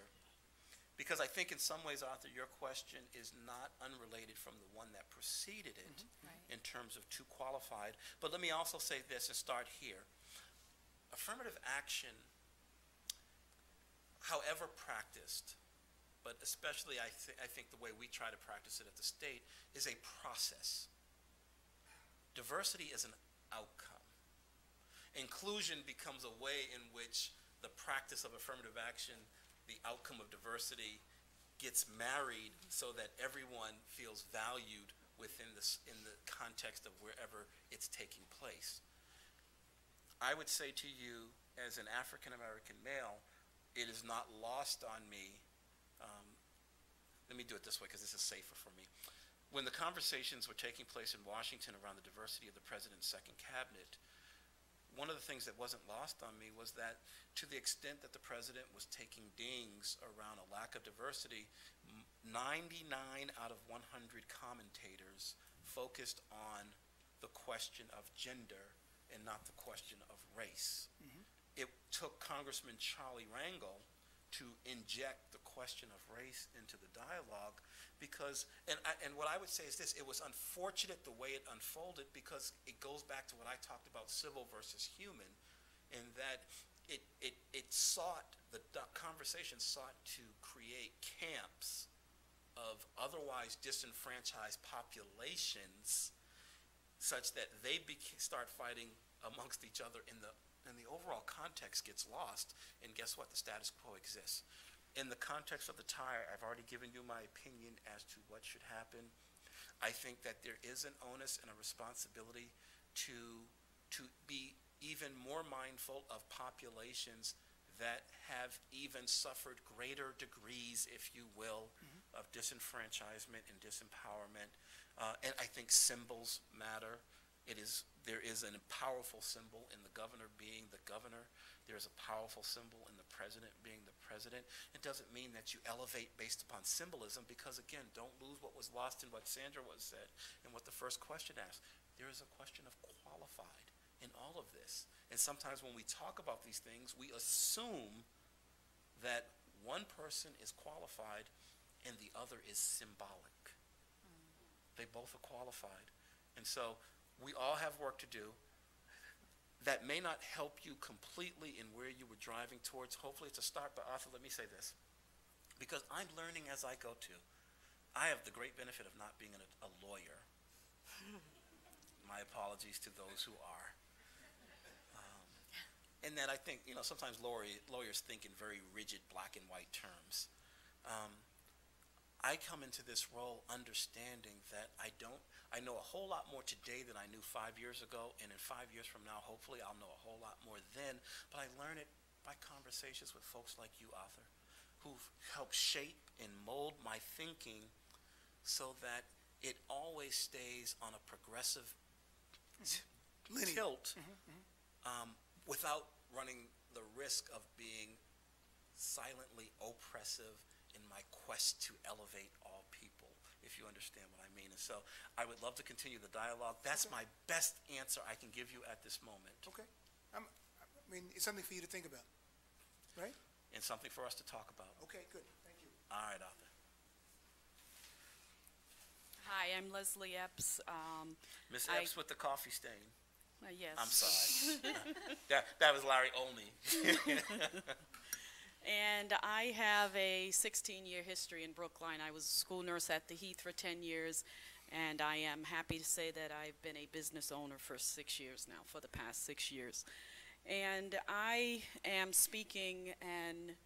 Because I think in some ways, Arthur, your question is not unrelated from the one that preceded it in terms of too qualified. But let me also say this and start here. Affirmative action, however practiced, but especially I think the way we try to practice it at the state, is a process. Diversity is an outcome. Inclusion becomes a way in which the practice of affirmative action, the outcome of diversity, gets married so that everyone feels valued within in the context of wherever it's taking place. I would say to you, as an African American male, it is not lost on me. Let me do it this way because this is safer for me. When the conversations were taking place in Washington around the diversity of the president's second cabinet, one of the things that wasn't lost on me was that to the extent that the president was taking dings around a lack of diversity, 99 out of 100 commentators focused on the question of gender and not the question of race. It took Congressman Charlie Rangel to inject the question of race into the dialogue because, and what I would say is this, it was unfortunate the way it unfolded because it goes back to what I talked about, civil versus human, in that it sought, the conversation sought to create camps of otherwise disenfranchised populations such that they start fighting amongst each other and the overall context gets lost, and guess what? The status quo exists. In the context of the tire, I've already given you my opinion as to what should happen. I think that there is an onus and a responsibility to be even more mindful of populations that have even suffered greater degrees, if you will, of disenfranchisement and disempowerment. And I think symbols matter. There is a powerful symbol in the governor being the governor. There's a powerful symbol in the president being the president. It doesn't mean that you elevate based upon symbolism because, again, don't lose what was lost in what Sandra said and what the first question asked. There is a question of qualified in all of this. And sometimes when we talk about these things, we assume that one person is qualified and the other is symbolic. They both are qualified. And so we all have work to do. That may not help you completely in where you were driving towards. Hopefully it's a start, but Arthur, let me say this. Because I'm learning as I go too. I have the great benefit of not being a lawyer. My apologies to those who are. And that I think, sometimes lawyers think in very rigid black and white terms. I come into this role understanding that I know a whole lot more today than I knew 5 years ago, and in 5 years from now, hopefully I'll know a whole lot more then, but I learn it by conversations with folks like you, Arthur, who've helped shape and mold my thinking so that it always stays on a progressive tilt without running the risk of being silently oppressive in my quest to elevate all people, if you understand what I mean. And so I would love to continue the dialogue. That's my best answer I can give you at this moment. Okay. I mean, it's something for you to think about, right? And something for us to talk about. Okay, good. Thank you. All right, Arthur. Hi, I'm Leslie Epps. Miss I- Epps with the coffee stain. Yes. I'm sorry. that was Larry Olney. And I have a 16-year history in Brookline. I was a school nurse at the Heath for 10 years, and I am happy to say that I've been a business owner for 6 years now, for the past 6 years. And I am speaking and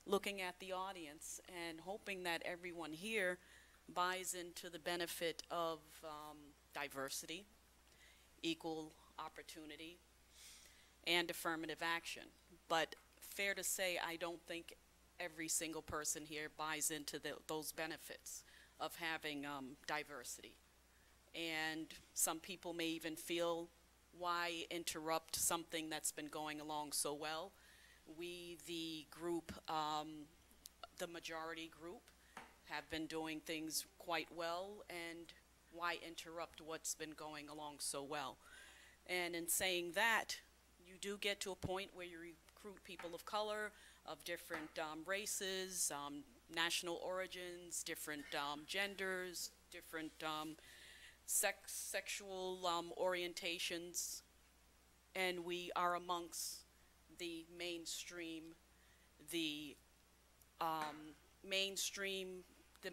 looking at the audience and hoping that everyone here buys into the benefit of diversity, equal opportunity, and affirmative action. But fair to say, I don't think every single person here buys into those benefits of having diversity. And some people may even feel, why interrupt something that's been going along so well? We, the group, the majority group, have been doing things quite well, and why interrupt what's been going along so well? And in saying that, you do get to a point where you recruit people of color, of different races, national origins, different genders, different sexual orientations, and we are amongst the mainstream, the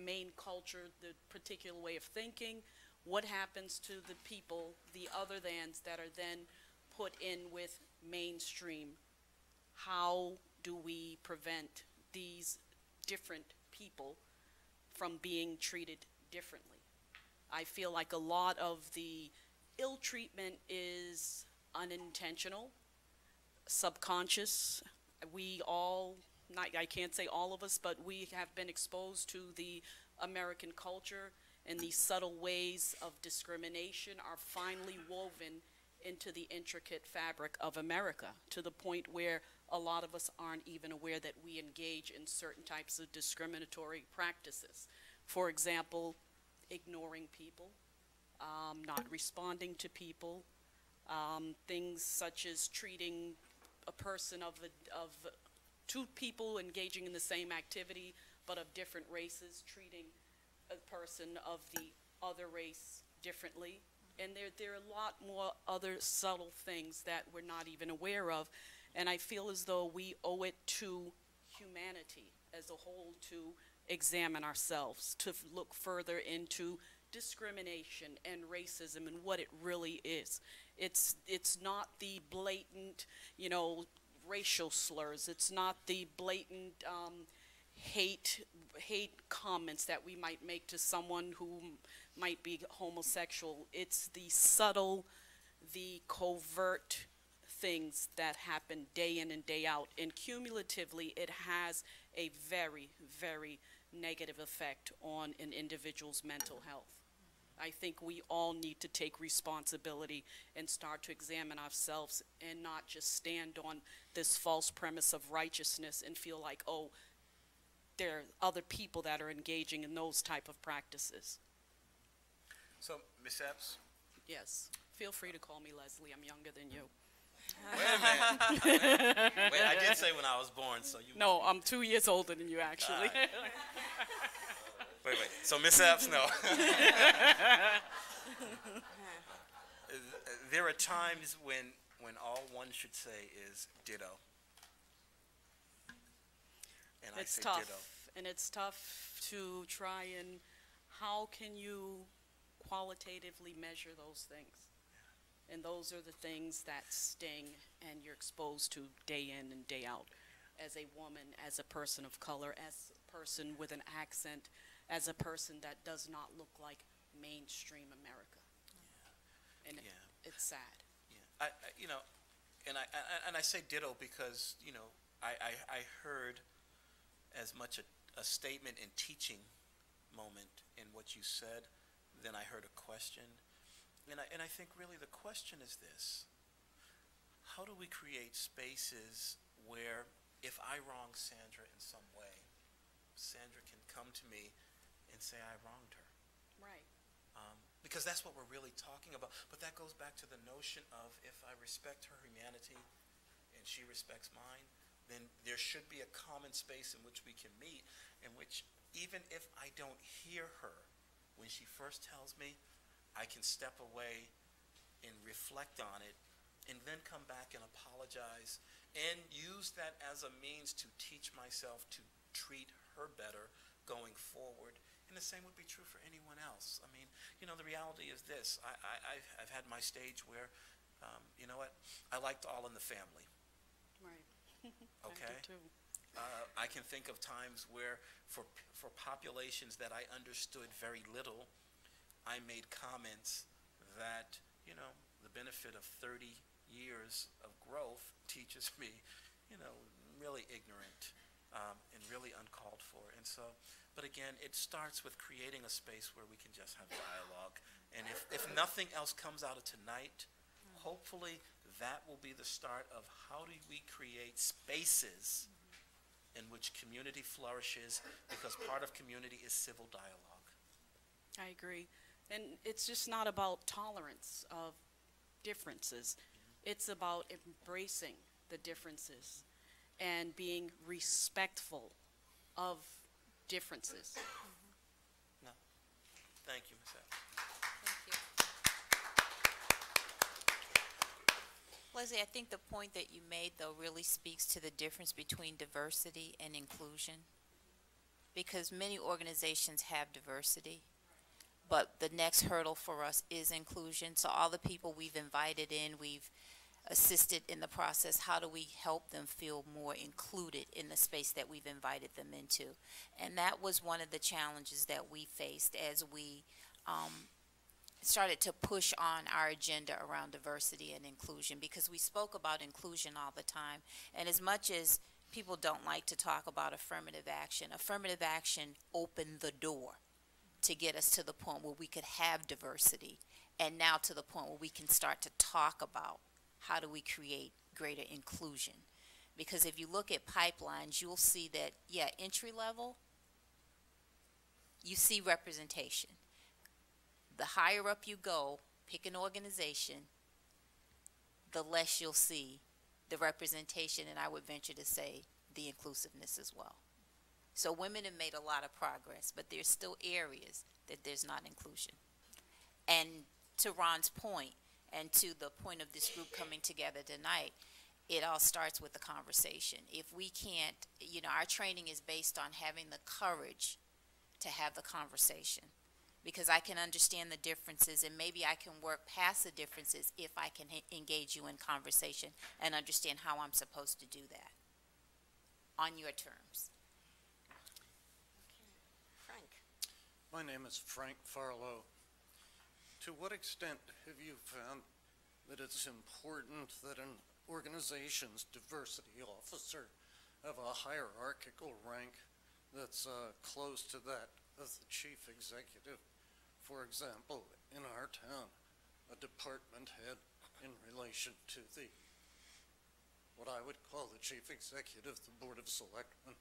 main culture, the particular way of thinking. What happens to the people, the other thans that are then put in with mainstream? How do we prevent these different people from being treated differently? I feel like a lot of the ill treatment is unintentional, subconscious. We all, I can't say all of us, but we have been exposed to the American culture, and these subtle ways of discrimination are finally woven into the intricate fabric of America, to the point where a lot of us aren't even aware that we engage in certain types of discriminatory practices. For example, ignoring people, not responding to people, things such as treating a person of two people engaging in the same activity but of different races, treating a person of the other race differently. And there are a lot more other subtle things that we're not even aware of. And I feel as though we owe it to humanity as a whole to examine ourselves, to look further into discrimination and racism and what it really is. It's not the blatant, racial slurs. It's not the blatant hate comments that we might make to someone who might be homosexual. It's the subtle, the covert things that happen day in and day out, and cumulatively it has a very, very negative effect on an individual's mental health. I think we all need to take responsibility and start to examine ourselves and not just stand on this false premise of righteousness and feel like, oh, there are other people that are engaging in those type of practices. So, Miss Epps? Yes. Feel free to call me Leslie. I'm younger than you. Wait a minute. Wait, I did say when I was born, so you... No, I'm 2 years older than you, actually. Right. Wait. So, Miss Epps, no. There are times when all one should say is ditto. And It's I say tough, ditto. and it's tough to try and how can you qualitatively measure those things? And those are the things that sting and you're exposed to day in and day out as a woman, as a person of color, as a person with an accent, as a person that does not look like mainstream America. Yeah. And it's sad. Yeah. I say ditto because, I heard as much a statement in teaching moment in what you said than I heard a question. And I think really the question is this: how do we create spaces where if I wrong Sandra in some way, Sandra can come to me and say I wronged her? Right. Because that's what we're really talking about. But that goes back to the notion of if I respect her humanity and she respects mine, then there should be a common space in which we can meet, in which even if I don't hear her when she first tells me, I can step away and reflect on it and then come back and apologize and use that as a means to teach myself to treat her better going forward. And the same would be true for anyone else. I mean, you know, the reality is this. I've had my stage where, you know what, I liked All in the Family. Right. Okay? I do too. I can think of times where for populations that I understood very little, I made comments that, you know, the benefit of 30 years of growth teaches me, you know, really ignorant and really uncalled for. And so, but again, it starts with creating a space where we can just have dialogue. And if nothing else comes out of tonight, hopefully that will be the start of how do we create spaces in which community flourishes, because part of community is civil dialogue. I agree. And it's just not about tolerance of differences. It's about embracing the differences and being respectful of differences. No. Thank you, Ms. Evans. Thank you. Leslie, I think the point that you made, though, really speaks to the difference between diversity and inclusion, because many organizations have diversity, but the next hurdle for us is inclusion. So all the people we've invited in, we've assisted in the process, how do we help them feel more included in the space that we've invited them into? And that was one of the challenges that we faced as we started to push on our agenda around diversity and inclusion, because we spoke about inclusion all the time. And as much as people don't like to talk about affirmative action opened the door to get us to the point where we could have diversity, and now to the point where we can start to talk about how do we create greater inclusion. Because if you look at pipelines, you'll see that, yeah, entry level, you see representation. The higher up you go, pick an organization, the less you'll see the representation, and I would venture to say the inclusiveness as well. So women have made a lot of progress, but there's still areas that there's not inclusion. And to Ron's point, and to the point of this group coming together tonight, it all starts with the conversation. If we can't, you know, our training is based on having the courage to have the conversation, because I can understand the differences, and maybe I can work past the differences if I can engage you in conversation and understand how I'm supposed to do that on your terms. Frank. My name is Frank Farlow. To what extent have you found that it's important that an organization's diversity officer have a hierarchical rank that's close to that of the chief executive? For example, in our town, a department head in relation to the, what I would call the chief executive, the Board of Selectmen.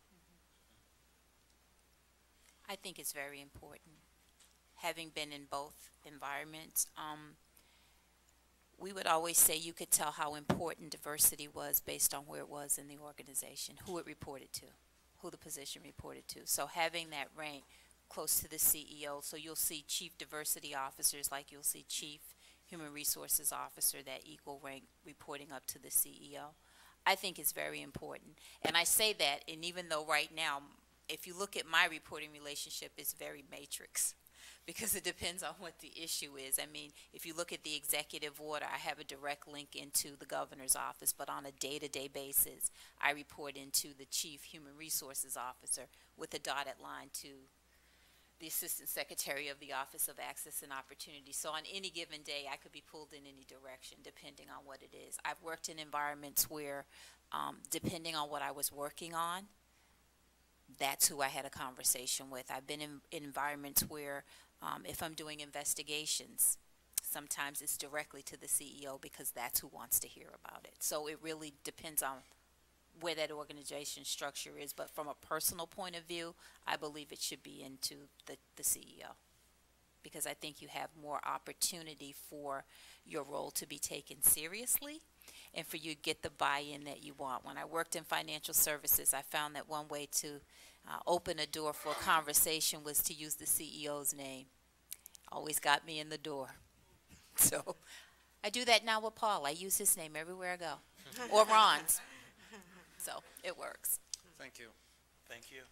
I think it's very important. Having been in both environments, we would always say you could tell how important diversity was based on where it was in the organization, who it reported to, who the position reported to. So having that rank close to the CEO, so you'll see chief diversity officers like you'll see chief human resources officer, that equal rank reporting up to the CEO. I think it's very important. And I say that, and even though right now, if you look at my reporting relationship, it's very matrix, because it depends on what the issue is. I mean, if you look at the executive order, I have a direct link into the governor's office, but on a day-to-day basis, I report into the chief human resources officer with a dotted line to the assistant secretary of the Office of Access and Opportunity. So on any given day, I could be pulled in any direction depending on what it is. I've worked in environments where, depending on what I was working on, that's who I had a conversation with. I've been in environments where if I'm doing investigations, sometimes it's directly to the CEO because that's who wants to hear about it. So it really depends on where that organization structure is. But from a personal point of view, I believe it should be into the CEO, because I think you have more opportunity for your role to be taken seriously and for you to get the buy-in that you want. When I worked in financial services, I found that one way to open a door for a conversation was to use the CEO's name always got me in the door. So I do that now with Paul. I use his name everywhere I go, or Ron's. So it works. Thank you. Thank you.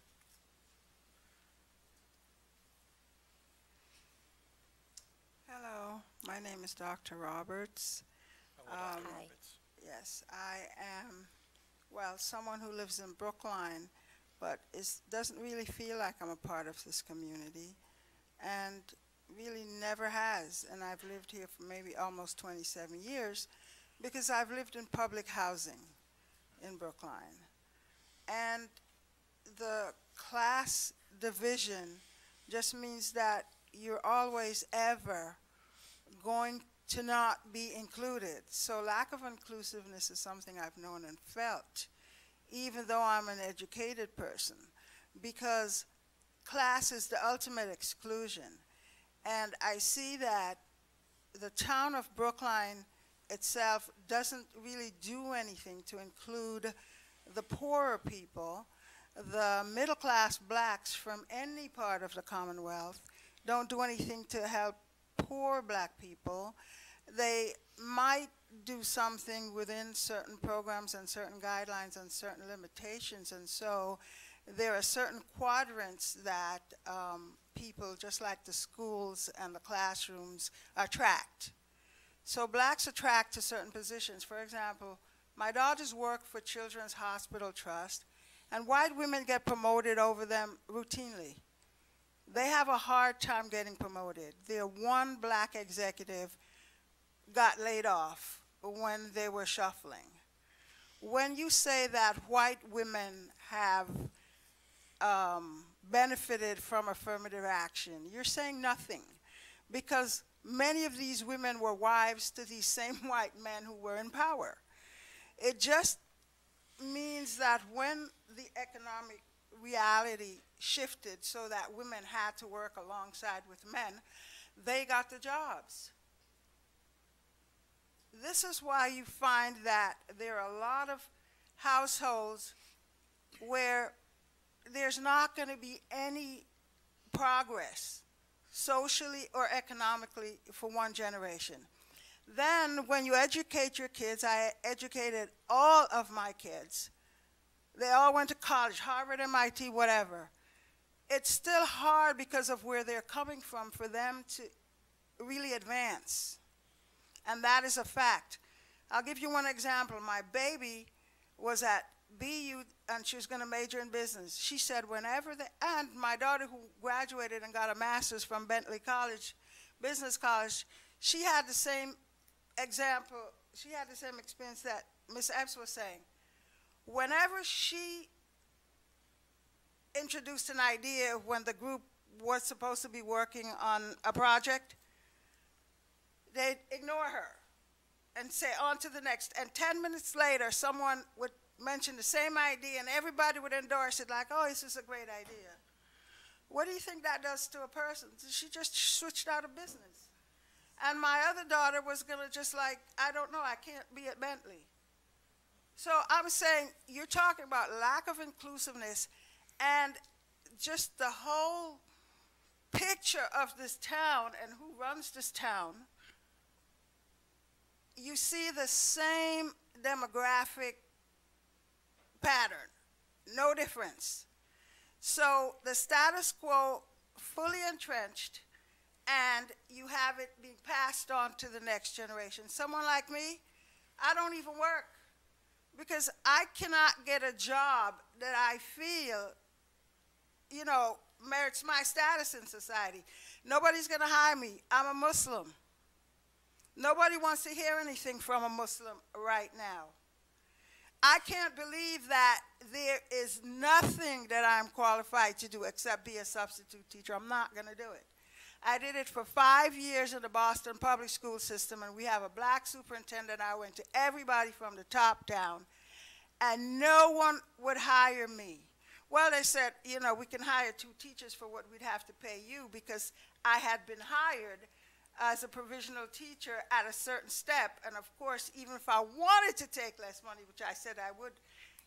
Hello, my name is Dr. Roberts. Hello, Dr. Um, Hi. Roberts. Yes, I am, well, someone who lives in Brookline, but doesn't really feel like I'm a part of this community, and really never has. And I've lived here for maybe almost 27 years, because I've lived in public housing in Brookline. And the class division just means that you're always ever going to not be included. So lack of inclusiveness is something I've known and felt, even though I'm an educated person, because class is the ultimate exclusion. And I see that the town of Brookline itself doesn't really do anything to include the poorer people. The middle-class blacks from any part of the Commonwealth don't do anything to help poor black people. They might do something within certain programs and certain guidelines and certain limitations, and so there are certain quadrants that people, just like the schools and the classrooms, attract. So blacks attract to certain positions. For example, my daughters work for Children's Hospital Trust, and white women get promoted over them routinely. They have a hard time getting promoted. Their one black executive got laid off when they were shuffling. When you say that white women have benefited from affirmative action, you're saying nothing, because many of these women were wives to these same white men who were in power. It just means that when the economic reality shifted so that women had to work alongside with men, they got the jobs. This is why you find that there are a lot of households where there's not going to be any progress socially or economically for one generation. Then when you educate your kids, I educated all of my kids. They all went to college, Harvard, MIT, whatever. It's still hard because of where they're coming from for them to really advance. And that is a fact. I'll give you one example. My baby was at BU and she was going to major in business. She said whenever and my daughter who graduated and got a master's from Bentley College, Business College, she had the same example, she had the same experience that Ms. Epps was saying. Whenever she introduced an idea when the group was supposed to be working on a project, they'd ignore her and say on to the next. And 10 minutes later, someone would mention the same idea and everybody would endorse it like, oh, this is a great idea. What do you think that does to a person? She just switched out of business. And my other daughter was going to just like, I don't know, I can't be at Bentley. So I'm saying you're talking about lack of inclusiveness and just the whole picture of this town and who runs this town. You see the same demographic pattern, no difference. So the status quo fully entrenched, and you have it being passed on to the next generation. Someone like me, I don't even work because I cannot get a job that I feel, you know, merits my status in society. Nobody's going to hire me. I'm a Muslim. Nobody wants to hear anything from a Muslim right now. I can't believe that there is nothing that I'm qualified to do except be a substitute teacher. I'm not going to do it. I did it for 5 years in the Boston public school system, and we have a black superintendent. I went to everybody from the top down, and no one would hire me. Well, they said, you know, we can hire 2 teachers for what we'd have to pay you, because I had been hired as a provisional teacher at a certain step. And of course, even if I wanted to take less money, which I said I would,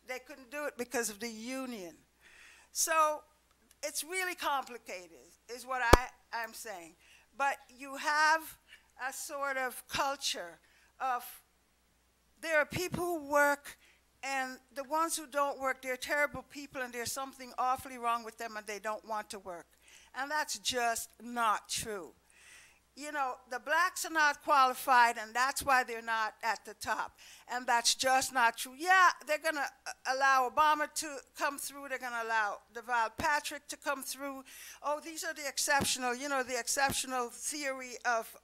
they couldn't do it because of the union. So it's really complicated, is what I'm saying. but you have a sort of culture of, there are people who work, and the ones who don't work, they're terrible people, and there's something awfully wrong with them, and they don't want to work. And that's just not true. You know, the blacks are not qualified, and that's why they're not at the top. And that's just not true. Yeah, they're going to allow Obama to come through. They're going to allow Deval Patrick to come through. Oh, these are the exceptional, you know, the exceptional theory of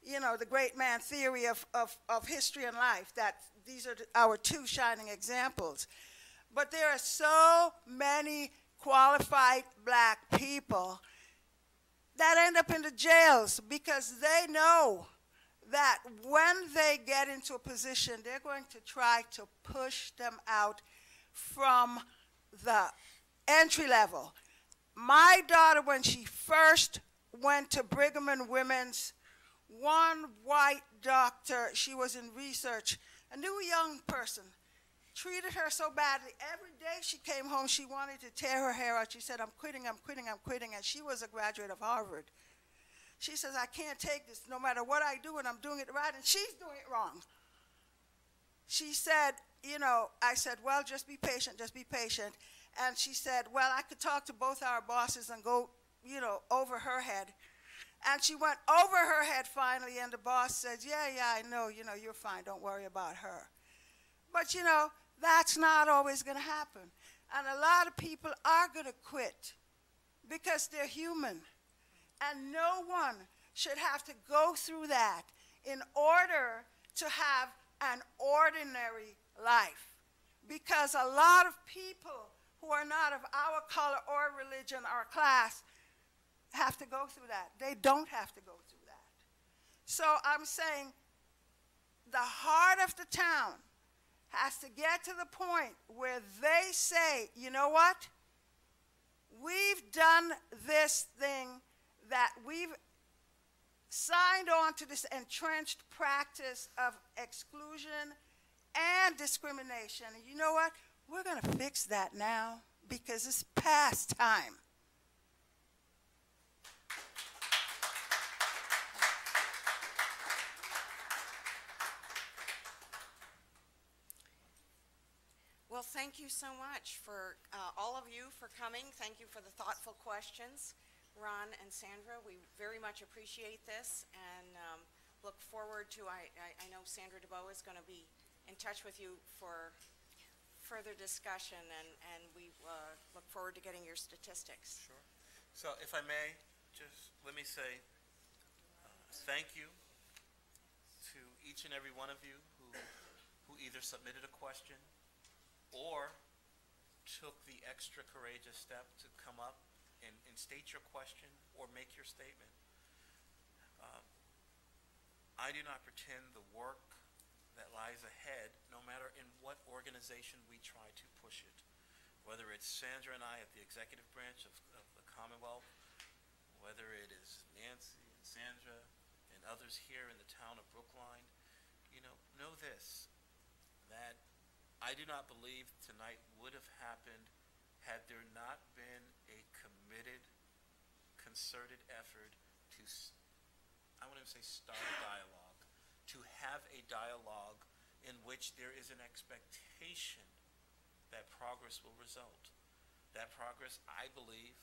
you know, the great man theory of history and life. That these are our two shining examples. But there are so many qualified black people that end up in the jails because they know that when they get into a position, they're going to try to push them out from the entry level. My daughter, when she first went to Brigham and Women's, one white doctor, she was in research, a new young person, treated her so badly. Every day she came home, she wanted to tear her hair out. She said, I'm quitting, I'm quitting, I'm quitting. And she was a graduate of Harvard. She says, I can't take this no matter what I do, and I'm doing it right, and she's doing it wrong. She said, you know, I said, well, just be patient, just be patient. And she said, well, I could talk to both our bosses and go, you know, over her head. And she went over her head finally, and the boss says, yeah, I know, you know, you're fine, don't worry about her. But, you know, that's not always going to happen. And a lot of people are going to quit because they're human. And no one should have to go through that in order to have an ordinary life. Because a lot of people who are not of our color or religion or class have to go through that. They don't have to go through that. So I'm saying the heart of the town has to get to the point where they say, you know what? We've done this thing that we've signed on to this entrenched practice of exclusion and discrimination. And you know what? We're going to fix that now because it's past time. Well, thank you so much for all of you for coming. Thank you for the thoughtful questions, Ron and Sandra. We very much appreciate this and look forward to, I know Sandra DeBow is going to be in touch with you for further discussion, and we look forward to getting your statistics. Sure. So if I may, just let me say thank you to each and every one of you who either submitted a question or took the extra courageous step to come up and state your question or make your statement. I do not pretend the work that lies ahead, no matter in what organization we try to push it, whether it's Sandra and I at the executive branch of the Commonwealth, whether it is Nancy and Sandra and others here in the town of Brookline, you know this, that I do not believe tonight would have happened had there not been a committed, concerted effort to, I wouldn't even say start a dialogue, to have a dialogue in which there is an expectation that progress will result. That progress, I believe,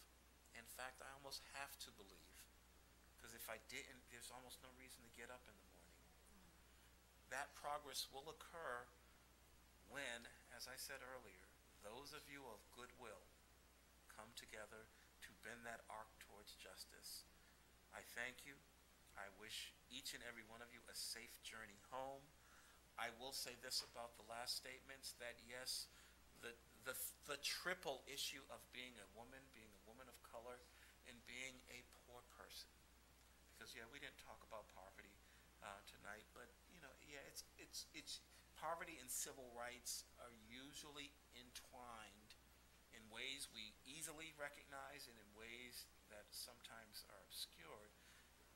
in fact, I almost have to believe, because if I didn't, there's almost no reason to get up in the morning. That progress will occur when, as I said earlier, those of you of goodwill come together to bend that arc towards justice. I thank you. I wish each and every one of you a safe journey home. I will say this about the last statements, that yes, the triple issue of being a woman of color, and being a poor person. Because yeah, we didn't talk about poverty tonight, but you know, yeah, it's poverty and civil rights are usually entwined in ways we easily recognize and in ways that sometimes are obscured,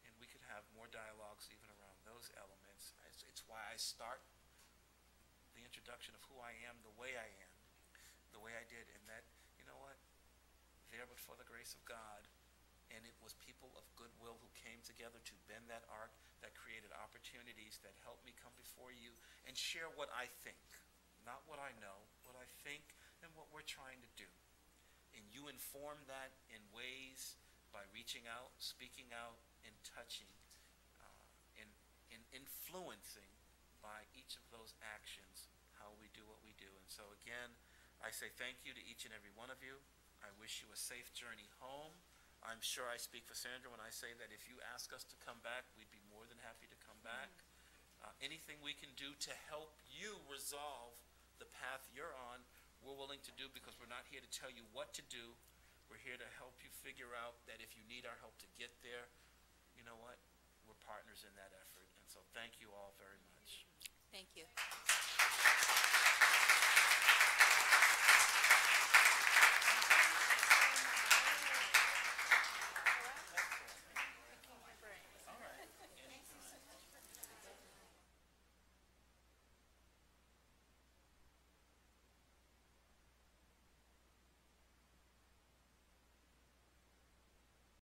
and we could have more dialogues even around those elements. It's why I start the introduction of who I am the way I am, the way I did, and that, you know what, there but for the grace of God and it was people of goodwill who came together to bend that arc, that created opportunities, that helped me come before you and share what I think, not what I know, what I think and what we're trying to do. And you inform that in ways by reaching out, speaking out, and touching, and influencing by each of those actions how we do what we do. And so again, I say thank you to each and every one of you. I wish you a safe journey home. I'm sure I speak for Sandra when I say that if you ask us to come back, we'd be more than happy to come back. Anything we can do to help you resolve the path you're on, we're willing to do, because we're not here to tell you what to do. We're here to help you figure out that if you need our help to get there, you know what? We're partners in that effort. And so thank you all very much. Thank you.